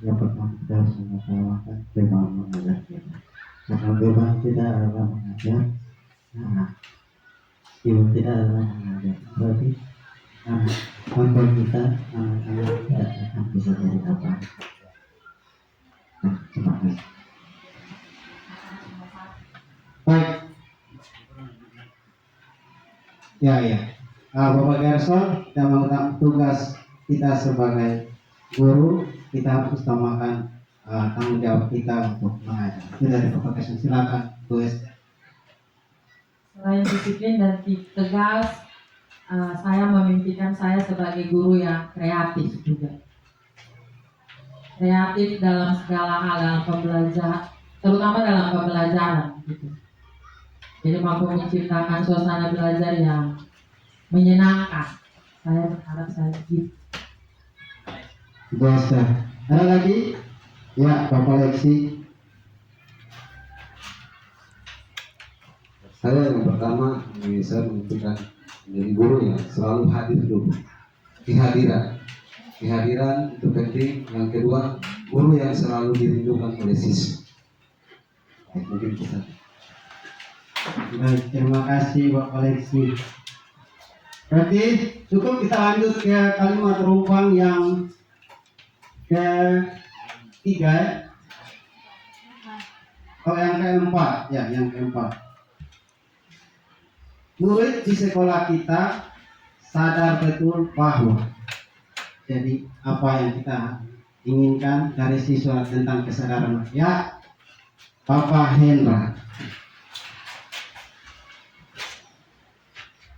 E: Yang pertama kita harus mengutamakan beban mengajar kita. Karena beban kita adalah mengajar. Ibu tidak adalah mengajar. Berarti tanpa kita anak-anak tidak akan bisa jadi apa. Terima kasih. Baik. Ya. Bapak Gerson, kita mengutamakan tugas kita sebagai guru, kita harus utamakan tanggung jawab kita untuk mengajar. Itu dari Bapak Gerson, silakan Bu Esther.
F: Selain disiplin dan tegas, saya memimpikan saya sebagai guru yang kreatif juga. Kreatif dalam segala hal dalam pembelajaran, terutama dalam pembelajaran. Gitu. Jadi mampu menciptakan suasana belajar yang menyenangkan. Saya berharap saya gitu.
E: Bu Esther, ada lagi? Ya, Bapak Lexi.
G: Saya yang pertama, saya memimpikan menjadi guru yang selalu hadir dulu. Kehadiran itu penting. Yang kedua, guru yang selalu dirindukan oleh siswa. Mungkin kita.
E: Baik, terima kasih Bapak Lexi. Berarti cukup kita lanjut ke kalimat rumpang yang ketiga. Oh, yang keempat, ya, yang keempat. Murid di sekolah kita sadar betul bahwa jadi apa yang kita inginkan dari siswa tentang kesadaran. Ya, Bapak Hendra.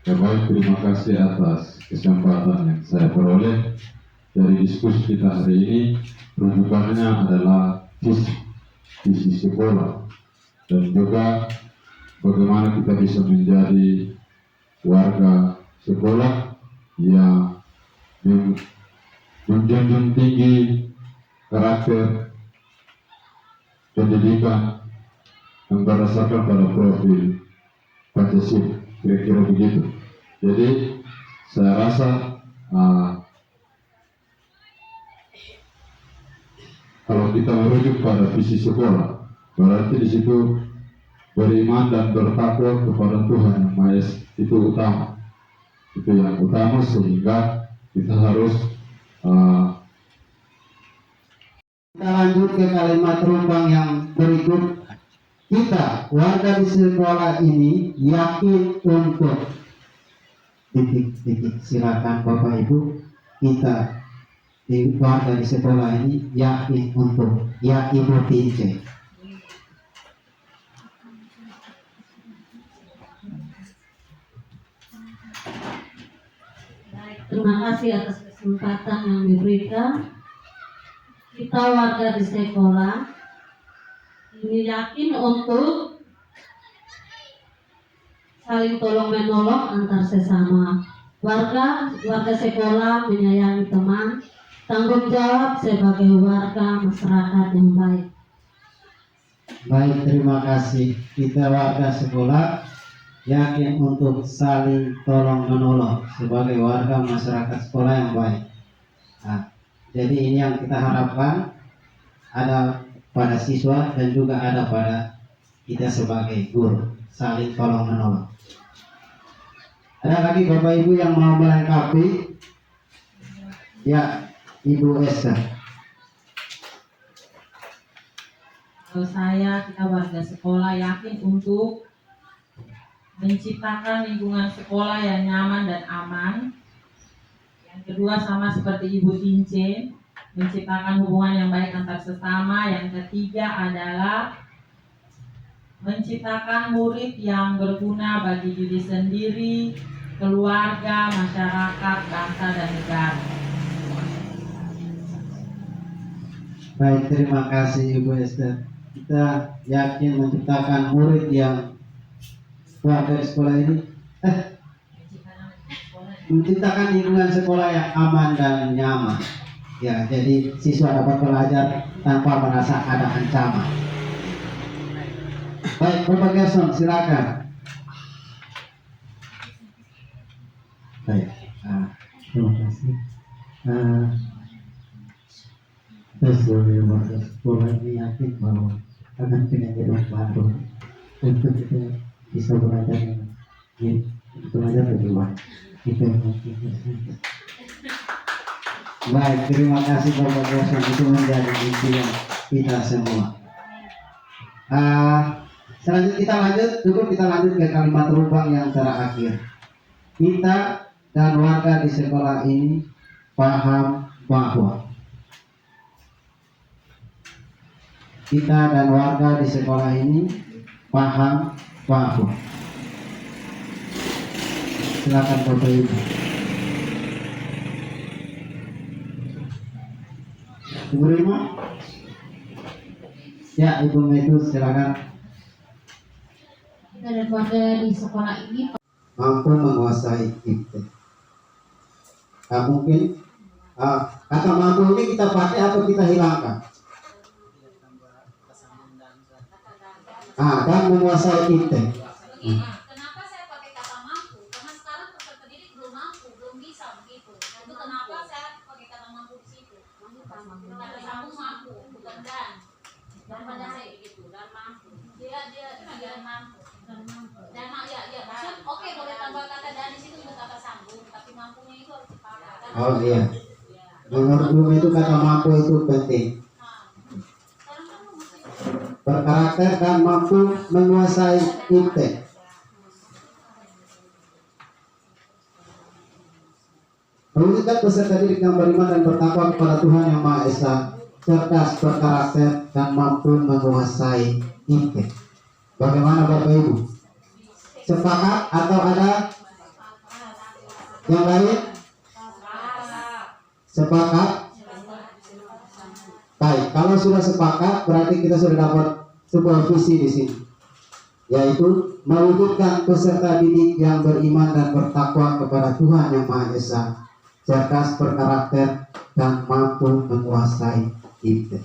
H: Ya baik, terima kasih atas kesempatan yang saya peroleh dari diskusi kita hari ini. Rujukannya adalah visi sekolah dan juga bagaimana kita bisa menjadi warga sekolah yang menjunjung tinggi karakter pendidikan yang berdasarkan pada profil Pancasila, kira-kira begitu. Jadi saya rasa kalau kita merujuk pada visi sekolah, berarti di situ beriman dan bertakwa kepada Tuhan Yang Maha Esa itu utama. Itu yang utama, sehingga kita harus
E: Kita lanjut ke kalimat rumbang yang berikut. Kita warga di sekolah ini yakin untuk titik-titik. Silakan Bapak Ibu, kita di warga di sekolah ini yakin untuk, ya Ibu Tince.
I: Terima kasih atas kesempatan yang diberikan. Kita warga di sekolah ini yakin untuk saling tolong menolong antar sesama. Warga sekolah menyayangi teman, tanggung jawab sebagai warga masyarakat yang baik.
E: Baik, terima kasih. Kita warga sekolah yakin untuk saling tolong menolong sebagai warga masyarakat sekolah yang baik. Nah, jadi ini yang kita harapkan ada pada siswa dan juga ada pada kita sebagai guru, saling tolong menolong. Ada lagi Bapak Ibu yang mau melengkapi? Ya, Ibu Esther.
F: Kalau kita warga sekolah yakin untuk menciptakan lingkungan sekolah yang nyaman dan aman. Yang kedua sama seperti Ibu Tince, menciptakan hubungan yang baik antar sesama. Yang ketiga adalah menciptakan murid yang berguna bagi diri sendiri, keluarga, masyarakat, bangsa, dan negara.
E: Baik, terima kasih Ibu Esther. Kita yakin menciptakan murid yang warga sekolah ini menciptakan lingkungan sekolah yang aman dan nyaman. Ya, jadi siswa dapat belajar tanpa merasa ada ancaman. Baik, Bapak Gerson, silakan. Baik, terima kasih. Kita sebagai warga sekolah ini yakin bahwa akan punya gedung baru untuk kita bisa belajar lebih baik. Itu mungkin. Baik, terima kasih Bapak Gerson, itu menjadi impian kita semua. Selanjutnya kita lanjut ke kalimat rubang yang terakhir. Kita dan warga di sekolah ini paham bahwa kita dan warga di sekolah ini paham bahwa. Silakan Bapak Ibu. Ibu Rima? Ya, Ibu Metu, silakan.
A: Kita dan warga di sekolah ini
E: Mampu menguasai kita. Mungkin kata mampu ini kita pakai atau kita hilangkan? Dan menguasai kita.
J: Kenapa saya pakai kata mampu? Karena sekarang peserta didik belum mampu, belum bisa begitu. Itu kenapa saya pakai kata mampu di situ. Kata sambung mampu, bukan dan. Dan pada saya begitu, dan mampu. Dia mampu. Dan ya. Oke, boleh tambah kata dan di situ juga kata sambung, tapi mampunya itu harus dipakai.
E: Oh iya. Menurut Ibu itu kata mampu itu penting. Berkarakter dan mampu menguasai kita. Mewujudkan peserta didik yang beriman dan bertakwa kepada Tuhan Yang Maha Esa, cerdas, berkarakter, dan mampu menguasai kita. Bagaimana Bapak Ibu? Sepakat atau ada yang lain? Sepakat? Baik, kalau sudah sepakat berarti kita sudah dapat sebuah visi di sini, yaitu mewujudkan peserta didik yang beriman dan bertakwa kepada Tuhan Yang Maha Esa, cerdas, berkarakter, dan mampu menguasai kita.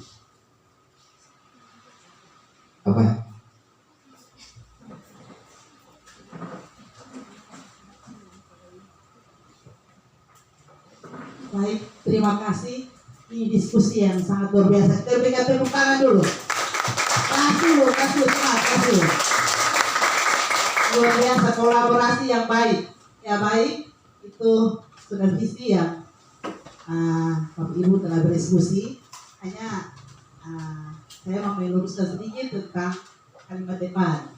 E: Apa ya?
C: Baik, terima kasih. Ini diskusi yang sangat luar biasa. Kita berikan tepuk tangan dulu. Kasih, kasih. Luar biasa, kolaborasi yang baik. Ya baik, itu sudah visi yang Bapak Ibu telah berdiskusi. Hanya saya mau meluruskan sedikit tentang kalimat depan.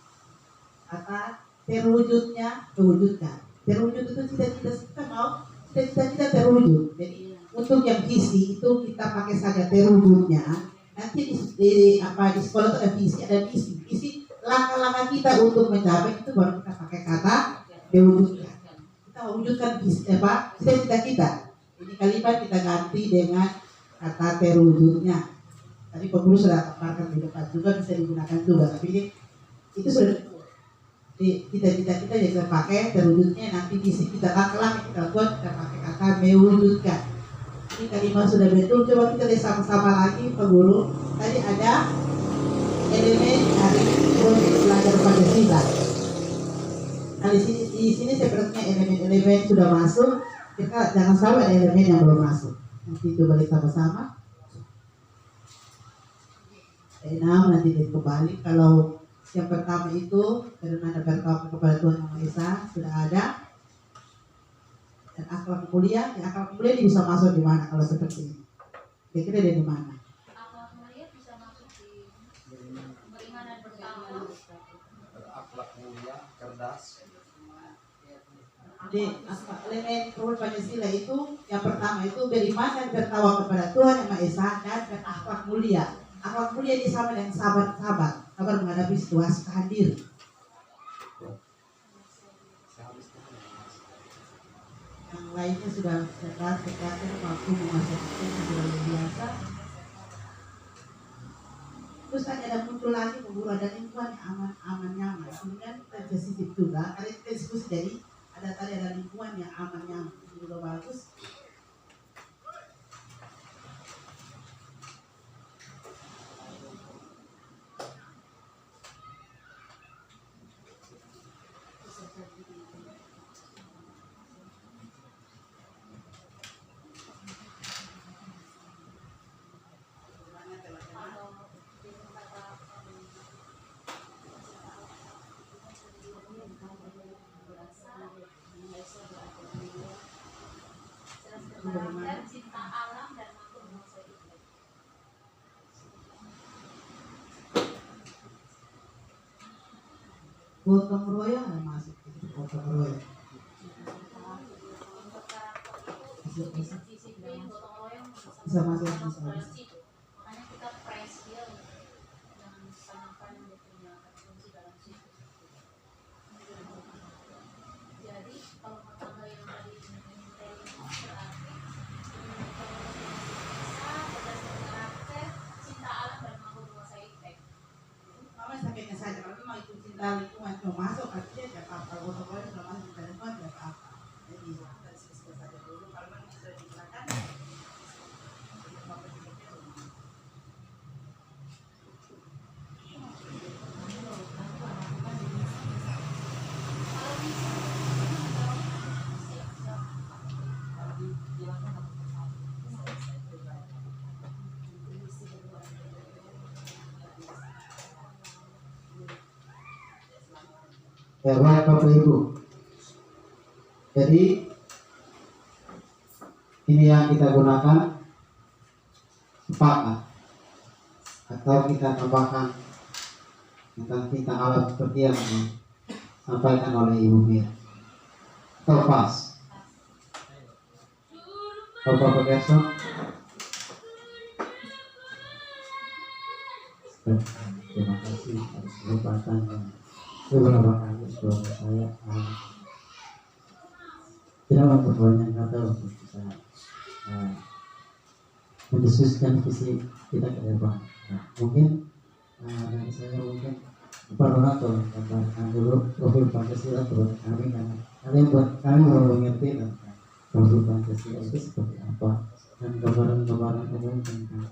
C: Kata terwujudnya, terwujudkan. Terwujud itu cita-cita kita mau, cita-cita terwujud. Jadi untuk yang visi itu kita pakai saja terwujudnya. Nanti di sekolah itu ada visi, ada misi. Visi langkah-langkah kita untuk mencapai itu baru kita pakai kata terwujudkan. Kita wujudkan visi cita-cita kita. Ini kalimat kita ganti dengan kata terwujudnya. Tadi pengurus sudah paparkan di depan juga bisa digunakan juga. Tapi ini itu sudah di cita-cita kita yang kita pakai terwujudnya, nanti visi kita langkah-langkah kita buat kita pakai kata mewujudkan. Ini kalimat sudah betul. Coba kita lihat sama-sama lagi Pak Guru. Tadi ada elemen dari proyek belajar Pancasila. Nah di sini sepertinya elemen-elemen sudah masuk. Kita jangan sampai ada elemen yang belum masuk. Nanti coba lihat sama-sama. 6 nanti kembali. Kalau yang pertama itu karena ada bertawakal kepada Tuhan Yang Maha Esa sudah ada. Dan akhlak mulia, ya akhlak mulia ini bisa masuk di mana kalau seperti ini? Kira-kira di mana?
J: Akhlak mulia bisa masuk di beriman dan bertakwa.
E: Akhlak mulia, cerdas.
C: Di elemen Ruhul Pancasila itu yang pertama itu beriman dan bertakwa kepada Tuhan Yang Maha Esa dan berakhlak mulia. Akhlak mulia ini sama dengan sabar menghadapi situasi hadir. Yang lainnya sudah cerdas, kesehatan, mampu menguasai sudah luar biasa. Terus ada muncul lagi pemburu dan lingkungan yang aman nyaman. Kemudian sensitif juga. Ada kita diskusi jadi ada lingkungan yang aman nyaman. Itu juga bagus.
J: Dan cinta alam dan mampu menguasai iklim.
C: Gotong royong yang masuk. Gotong royong.
J: Disiplin, gotong royong
C: Bisa masuk.
J: Makanya kita praise dia dengan sangat yang punya fungsi dalam situ. Jadi kalau kata yang tadi berarti karakter, cinta alam dan mampu menguasai iklim.
C: Mama sakitnya saja kalau memang itu cinta lingkungan mau masuk artinya tidak apa-apa. Gotong royong sudah masuk cinta lingkungan tidak apa-apa. Jadi kita diskusi saja dulu kalau memang sudah digunakan.
E: Ya baik Bapak Ibu. Jadi ini yang kita gunakan sepakat atau kita tambahkan tentang cinta alam seperti yang disampaikan oleh Ibu Mia. Atau pas. Bapak Gerson. Terima kasih atas kesempatan yang beberapa kali sudah saya tidak memperbanyak kata untuk bisa mendiskusikan visi kita ke depan. Mungkin dari saya mungkin Pak Donato gambarkan dulu profil Pancasila kepada kami karena kalian buat kami baru mengerti tentang profil Pancasila itu seperti apa dan gambaran-gambaran umum tentang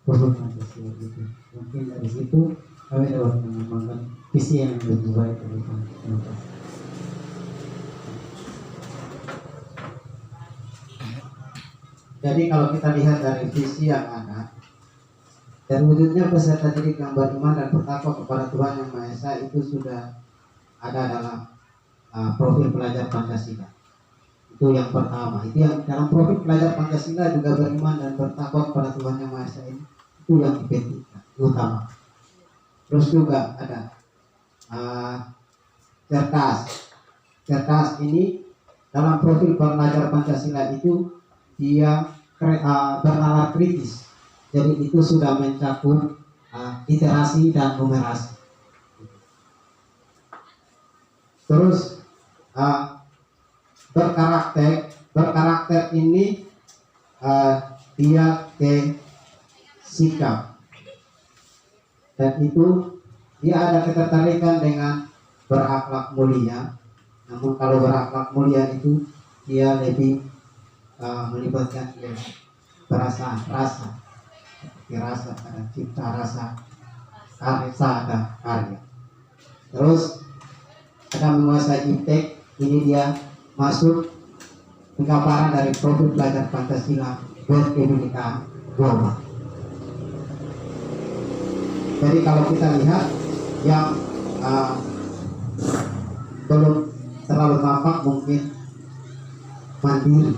E: profil Pancasila itu. Mungkin dari situ kami dapat mengembangkan visi yang lebih baik ke depan. Terima kasih. Jadi kalau kita lihat dari visi yang ada, terwujudnya peserta didik yang beriman dan bertakwa kepada Tuhan Yang Maha Esa itu sudah ada dalam profil pelajar Pancasila. Itu yang pertama. Itu yang dalam profil pelajar Pancasila juga beriman dan bertakwa kepada Tuhan Yang Maha Esa ini. Itu yang dipentingkan, utama. Terus juga ada cerdas. Cerdas ini dalam profil pelajar Pancasila itu dia bernalar kritis. Jadi itu sudah mencakup literasi dan numerasi. Terus berkarakter ini dia ke sikap, dan itu dia ada ketertarikan dengan berakhlak mulia. Namun kalau berakhlak mulia itu dia lebih melibatkan perasaan, rasa, ada cipta rasa, ada karya. Terus ada menguasai iptek, ini dia masuk penggambaran dari profil pelajar Pancasila berkebinekaan global. Jadi kalau kita lihat yang belum terlalu nampak mungkin mandiri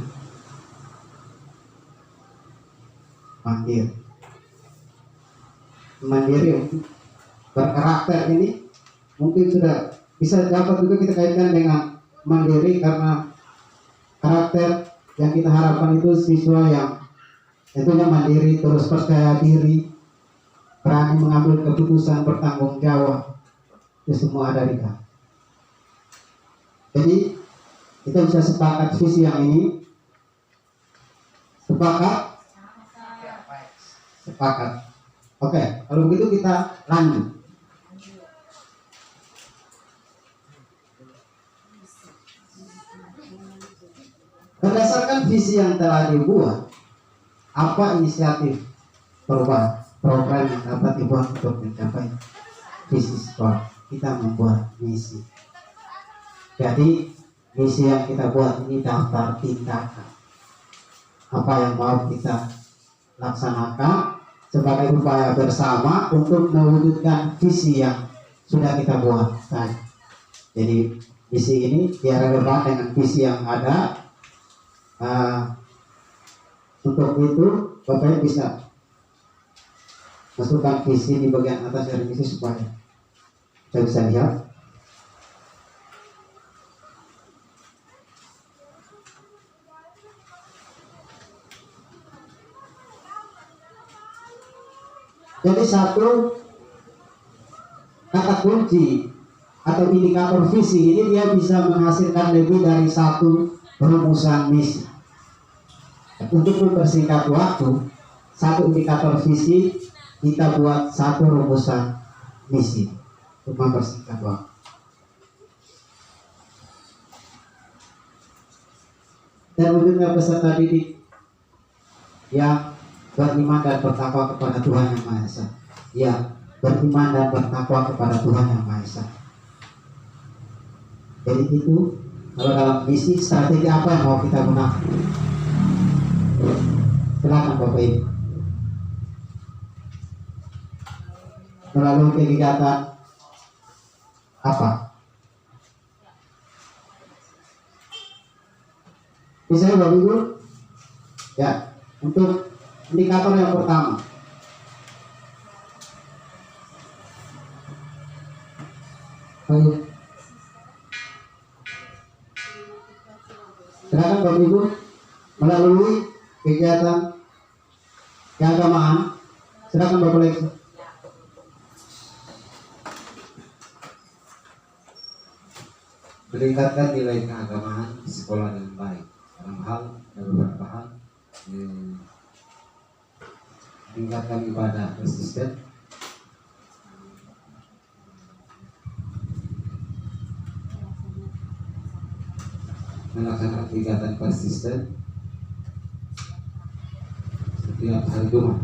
E: berkarakter ini mungkin sudah bisa dapat juga kita kaitkan dengan mandiri, karena karakter yang kita harapkan itu siswa yang tentunya mandiri, terus percaya diri, berani mengambil keputusan, bertanggung jawab, itu semua ada di dalam. Jadi kita bisa sepakat visi yang ini. Sepakat. Oke, kalau begitu kita lanjut. Berdasarkan visi yang telah dibuat, apa inisiatif perubahan program yang dapat dibuat untuk mencapai visi sekolah? Kita membuat misi. Jadi misi yang kita buat ini daftar tindakan. Apa yang mau kita laksanakan sebagai upaya bersama untuk mewujudkan visi yang sudah kita buat tadi. Jadi visi ini biar relevan dengan visi yang ada. Untuk itu Bapak bisa masukkan visi di bagian atas dari visi supaya kita bisa lihat. Jadi satu kata kunci atau indikator visi ini dia bisa menghasilkan lebih dari satu rumusan misi. Untuk mempersingkat waktu, satu indikator visi kita buat satu rumusan misi untuk mempersingkat waktu. Dan wujudnya peserta didik yang beriman dan bertakwa kepada Tuhan Yang Maha Esa. Ya, beriman dan bertakwa kepada Tuhan Yang Maha Esa. Jadi itu kalau dalam misi, strategi apa yang mau kita gunakan? Silakan Bapak Ibu. Melalui kegiatan apa? Misalnya Bapak Ibu, ya, untuk indikator yang pertama, ayo, silakan Bapak Ibu melalui kegiatan keagamaan. Silakan Bapak Leksa.
G: Meningkatkan nilai keagamaan di sekolah dengan baik. Dalam hal ada beberapa hal, meningkatkan ibadah persisten, melaksanakan kegiatan persisten setiap hari Jumat.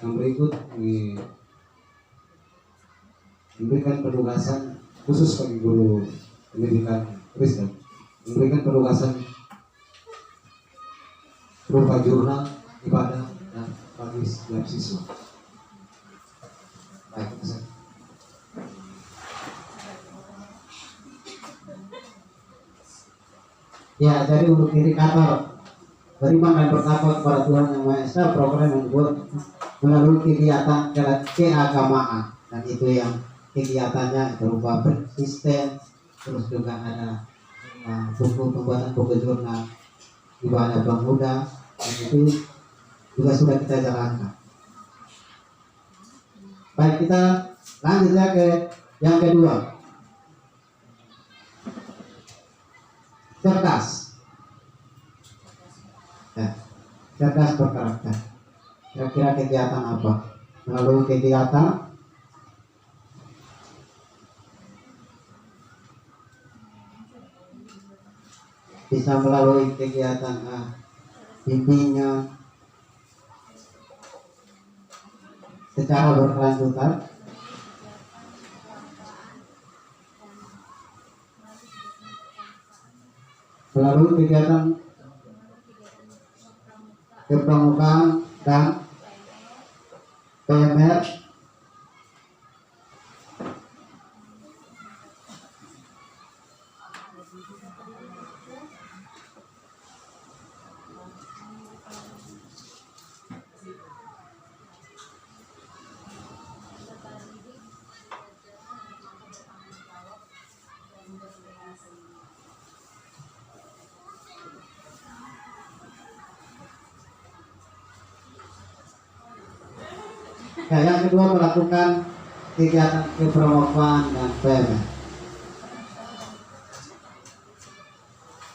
G: Yang berikut memberikan penugasan khusus bagi guru pendidikan Kristen, memberikan penugasan berupa jurnal ibadah dan bagi setiap siswa. Baik, itu saja.
B: Ya, jadi untuk indikator beriman dan bertakwa kepada Tuhan Yang Maha Esa, program yang dibuat melalui kegiatan keagamaan, dan itu yang kegiatannya berupa bersisten, terus juga ada pembuatan buku jurnal ibadah pemuda, dan itu juga sudah kita jalankan. Baik, kita lanjut ya ke yang kedua. Cerdas. Ya, cerdas berkarakter. Kira-kira kegiatan apa? Melalui kegiatan bisa melalui kegiatan bimbingan secara berkelanjutan, melalui kegiatan kepramukaan dan PMR, ya, yang kedua melakukan kegiatan kepramukaan dan PMR.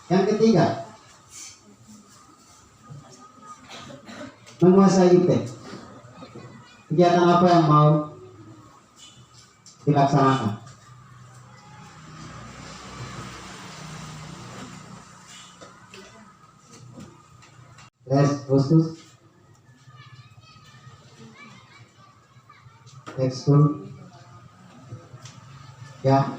B: Yang ketiga menguasai IP. Kegiatan apa yang mau dilaksanakan? Les khusus, ekskul, ya.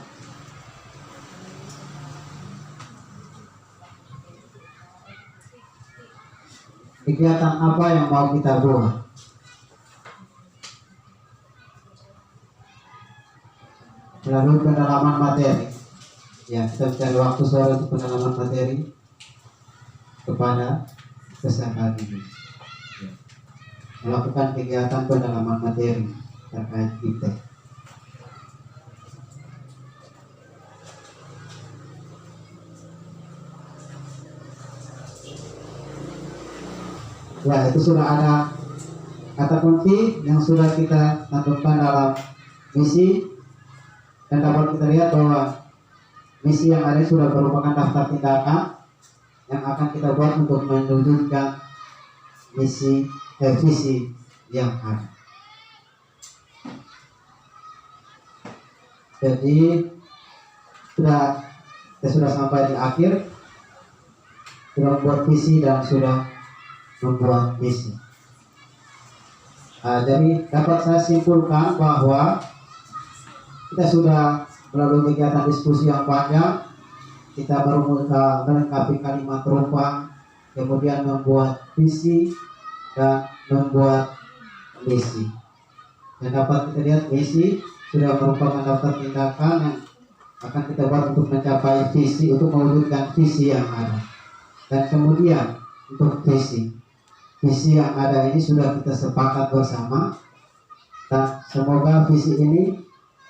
B: Kegiatan apa yang mau kita buat? Melalui pendalaman materi, ya, kita mencari waktu sore untuk pendalaman materi kepada peserta ini, ya. Melakukan kegiatan pendalaman materi terkait kita. Ya, itu sudah ada kata kunci yang sudah kita tentukan dalam misi, dan dapat kita lihat bahwa misi yang ada sudah merupakan daftar tindakan yang akan kita buat untuk menunjukkan visi yang ada. Jadi kita sudah sampai di akhir, sudah membuat visi dan sudah membuat misi. Jadi dapat saya simpulkan bahwa kita sudah melalui kegiatan diskusi yang panjang, kita baru melengkapi kalimat rupa, kemudian membuat visi dan membuat misi. Dan dapat kita lihat misi sudah merupakan daftar tindakan yang akan kita buat untuk mencapai visi, untuk mewujudkan visi yang ada. Dan kemudian untuk visi yang ada ini sudah kita sepakat bersama, dan semoga visi ini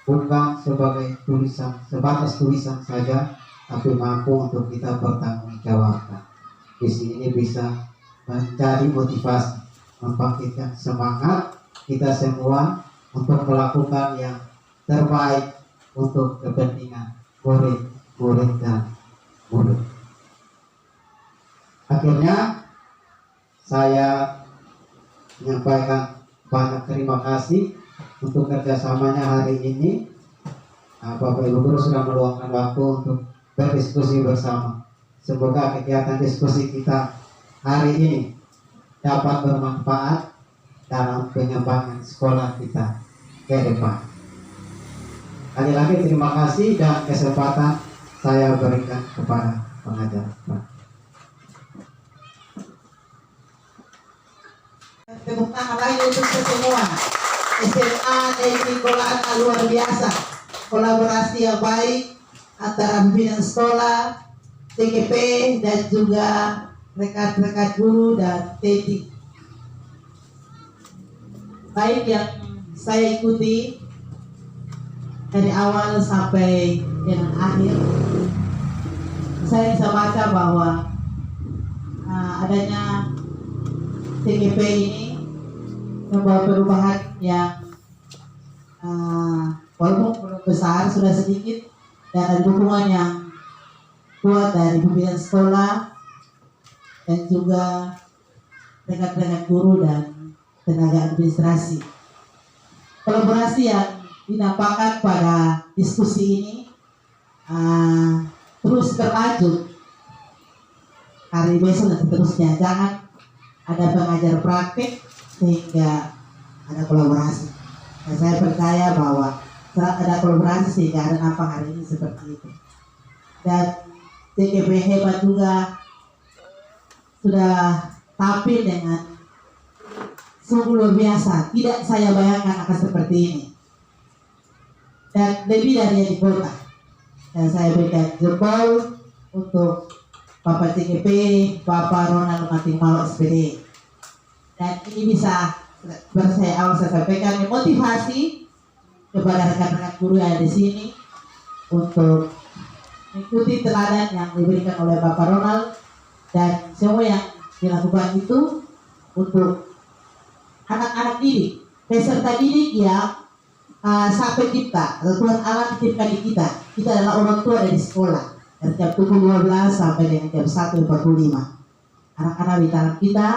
B: bukan sebagai tulisan, sebatas tulisan saja, tapi mampu untuk kita bertanggungjawabkan. Visi ini bisa menjadi motivasi, membangkitkan semangat kita semua untuk melakukan yang terbaik untuk kepentingan murid dan murid. Akhirnya saya menyampaikan banyak terima kasih untuk kerjasamanya hari ini. Bapak Ibu Guru sudah meluangkan waktu untuk berdiskusi bersama. Semoga kegiatan diskusi kita hari ini dapat bermanfaat
E: dalam pengembangan sekolah kita ke depan. Sekali lagi terima kasih dan kesempatan saya berikan kepada pengajar.
C: Tepuk tangan lagi untuk semua. SMA Negeri Kolana luar biasa. Kolaborasi yang baik antara pimpinan sekolah, TKP dan juga rekan-rekan guru dan TT. Baik yang saya ikuti dari awal sampai dengan akhir, saya bisa baca bahwa adanya TKP ini membawa perubahan yang walaupun belum besar, sudah sedikit, dan ada dukungan yang kuat dari pimpinan sekolah dan juga rekan-rekan guru dan tenaga administrasi. Kolaborasi yang dinampakkan pada diskusi ini terus berlanjut hari besok dan seterusnya. Jangan ada pengajar praktik sehingga ada kolaborasi. Dan saya percaya bahwa setelah ada kolaborasi sehingga ada nampak hari ini seperti itu. Dan TKP hebat juga sudah tampil dengan sungguh luar biasa. Tidak saya bayangkan akan seperti ini. Dan lebih dari yang di kota. Dan saya berikan jempol untuk Bapak TKP, Bapak Ronald Matimau SPD. Dan ini bisa saya sampaikan motivasi kepada rekan-rekan guru yang ada di sini untuk mengikuti teladan yang diberikan oleh Bapak Ronald, dan semua yang dilakukan itu untuk anak-anak didik, peserta didik yang sampai kita atau Tuhan Allah titipkan di kita. Kita adalah orang tua dari sekolah dari jam 7.15 sampai dengan jam 1.45. Anak-anak di tangan kita.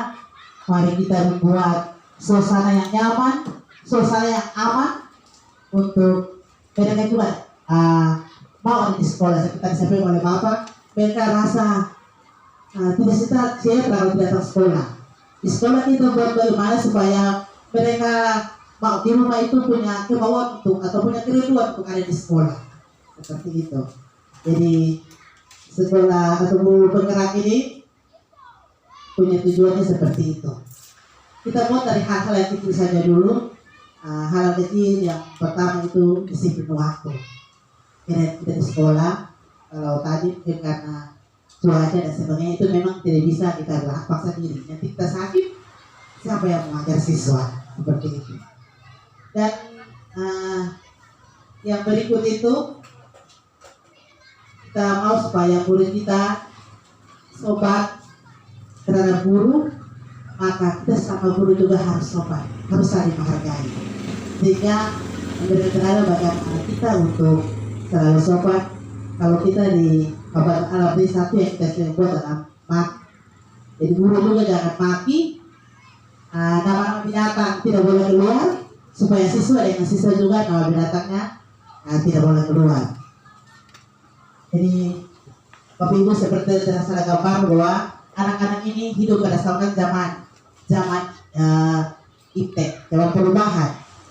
C: Mari kita membuat suasana yang nyaman, suasana yang aman untuk mereka juga mau ada di sekolah. Seperti disampaikan oleh Bapak, mereka rasa tidak siap kalau tidak datang sekolah. Di sekolah kita buat bagaimana supaya mereka mau di rumah itu punya kemauan untuk atau punya kerinduan untuk ada di sekolah. Seperti itu. Jadi sekolah atau guru penggerak ini punya tujuannya seperti itu. Kita buat dari hal-hal yang kecil saja dulu. Hal kecil yang pertama itu disiplin waktu. Kita di sekolah, kalau tadi mungkin karena cuaca dan sebagainya itu memang tidak bisa kita paksa diri. Nanti kita sakit, siapa yang mengajar siswa seperti itu. Dan yang berikut itu kita mau supaya guru kita sobat terhadap guru, maka kita sama guru juga harus sopan, harus saling menghargai. Sehingga benar-benar bagaimana kita untuk selalu sopan. Kalau kita di kabar alam ini satu yang kita sering buat adalah maki. Jadi guru juga jangan maki. Nama binatang tidak boleh keluar, supaya siswa dengan siswa juga nama binatangnya tidak boleh keluar. Jadi Bapak Ibu seperti yang saya gambar bahwa anak-anak ini hidup berdasarkan zaman iptek, zaman perubahan.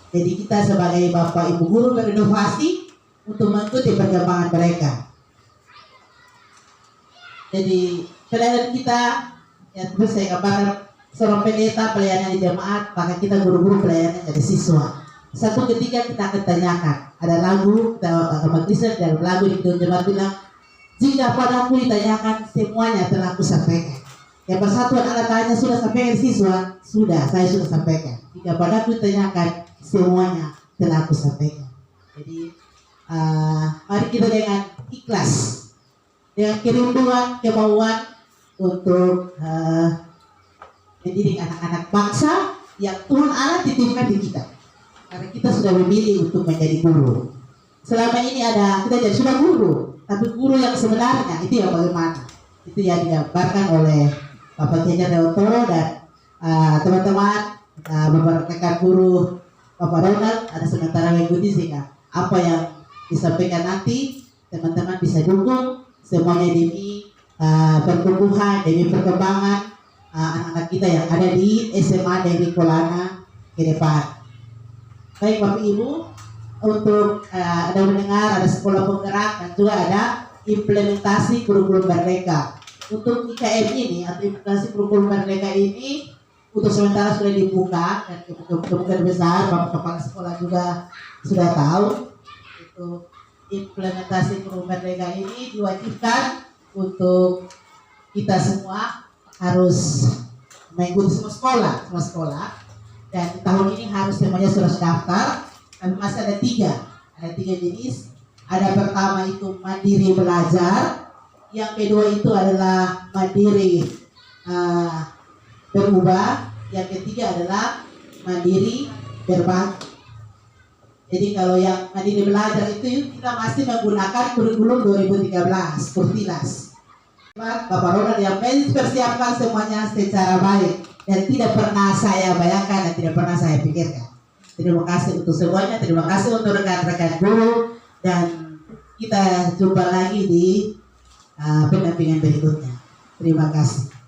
C: Jadi kita sebagai Bapak Ibu guru berinovasi untuk mengikuti perkembangan mereka. Jadi pelayanan kita yang terus saya gambarkan seorang pendeta pelayanan di jemaat, maka kita guru-guru pelayanan dari siswa. Satu ketika kita akan tanyakan, ada lagu Umat Kristen dalam lagu di jemaat bilang, jika padaku ditanyakan semuanya telah aku sampaikan. Yang persatuan Allah tanya sudah sampaikan siswa, sudah saya sudah sampaikan. Jika padaku ditanyakan semuanya telah aku sampaikan. Jadi mari kita dengan ikhlas, dengan kerinduan, kemauan untuk mendidik anak-anak bangsa yang Tuhan Allah titipkan di kita. Karena kita sudah memilih untuk menjadi guru. Selama ini kita jadi sudah guru, tapi guru yang sebenarnya itu yang bagaimana? Itu yang digambarkan oleh Bapak Kiai Reotoro dan teman-teman beberapa rekan guru Bapak Ronald ada sementara mengikuti, sehingga apa yang disampaikan nanti teman-teman bisa dukung semuanya demi pertumbuhan, demi perkembangan anak-anak kita yang ada di SMA Negeri Kolana ke depan. Baik Bapak Ibu, untuk ada mendengar, ada sekolah penggerak dan juga ada implementasi kurikulum merdeka. Untuk IKM ini atau implementasi kurikulum merdeka ini untuk sementara sudah dibuka dan kemungkinan besar Bapak Kepala Sekolah juga sudah tahu. Itu implementasi kurikulum merdeka ini diwajibkan untuk kita semua harus mengikuti semua sekolah dan di tahun ini harus semuanya sudah daftar. Tapi masih ada tiga jenis. Ada pertama itu mandiri belajar, yang kedua itu adalah mandiri berubah, yang ketiga adalah mandiri berbagi. Jadi kalau yang mandiri belajar itu kita masih menggunakan kurikulum 2013 Kurtilas. Bapak Ronald yang mempersiapkan semuanya secara baik dan tidak pernah saya bayangkan dan tidak pernah saya pikirkan. Terima kasih untuk semuanya, terima kasih untuk rekan-rekan guru, dan kita jumpa lagi di pendampingan berikutnya. Terima kasih.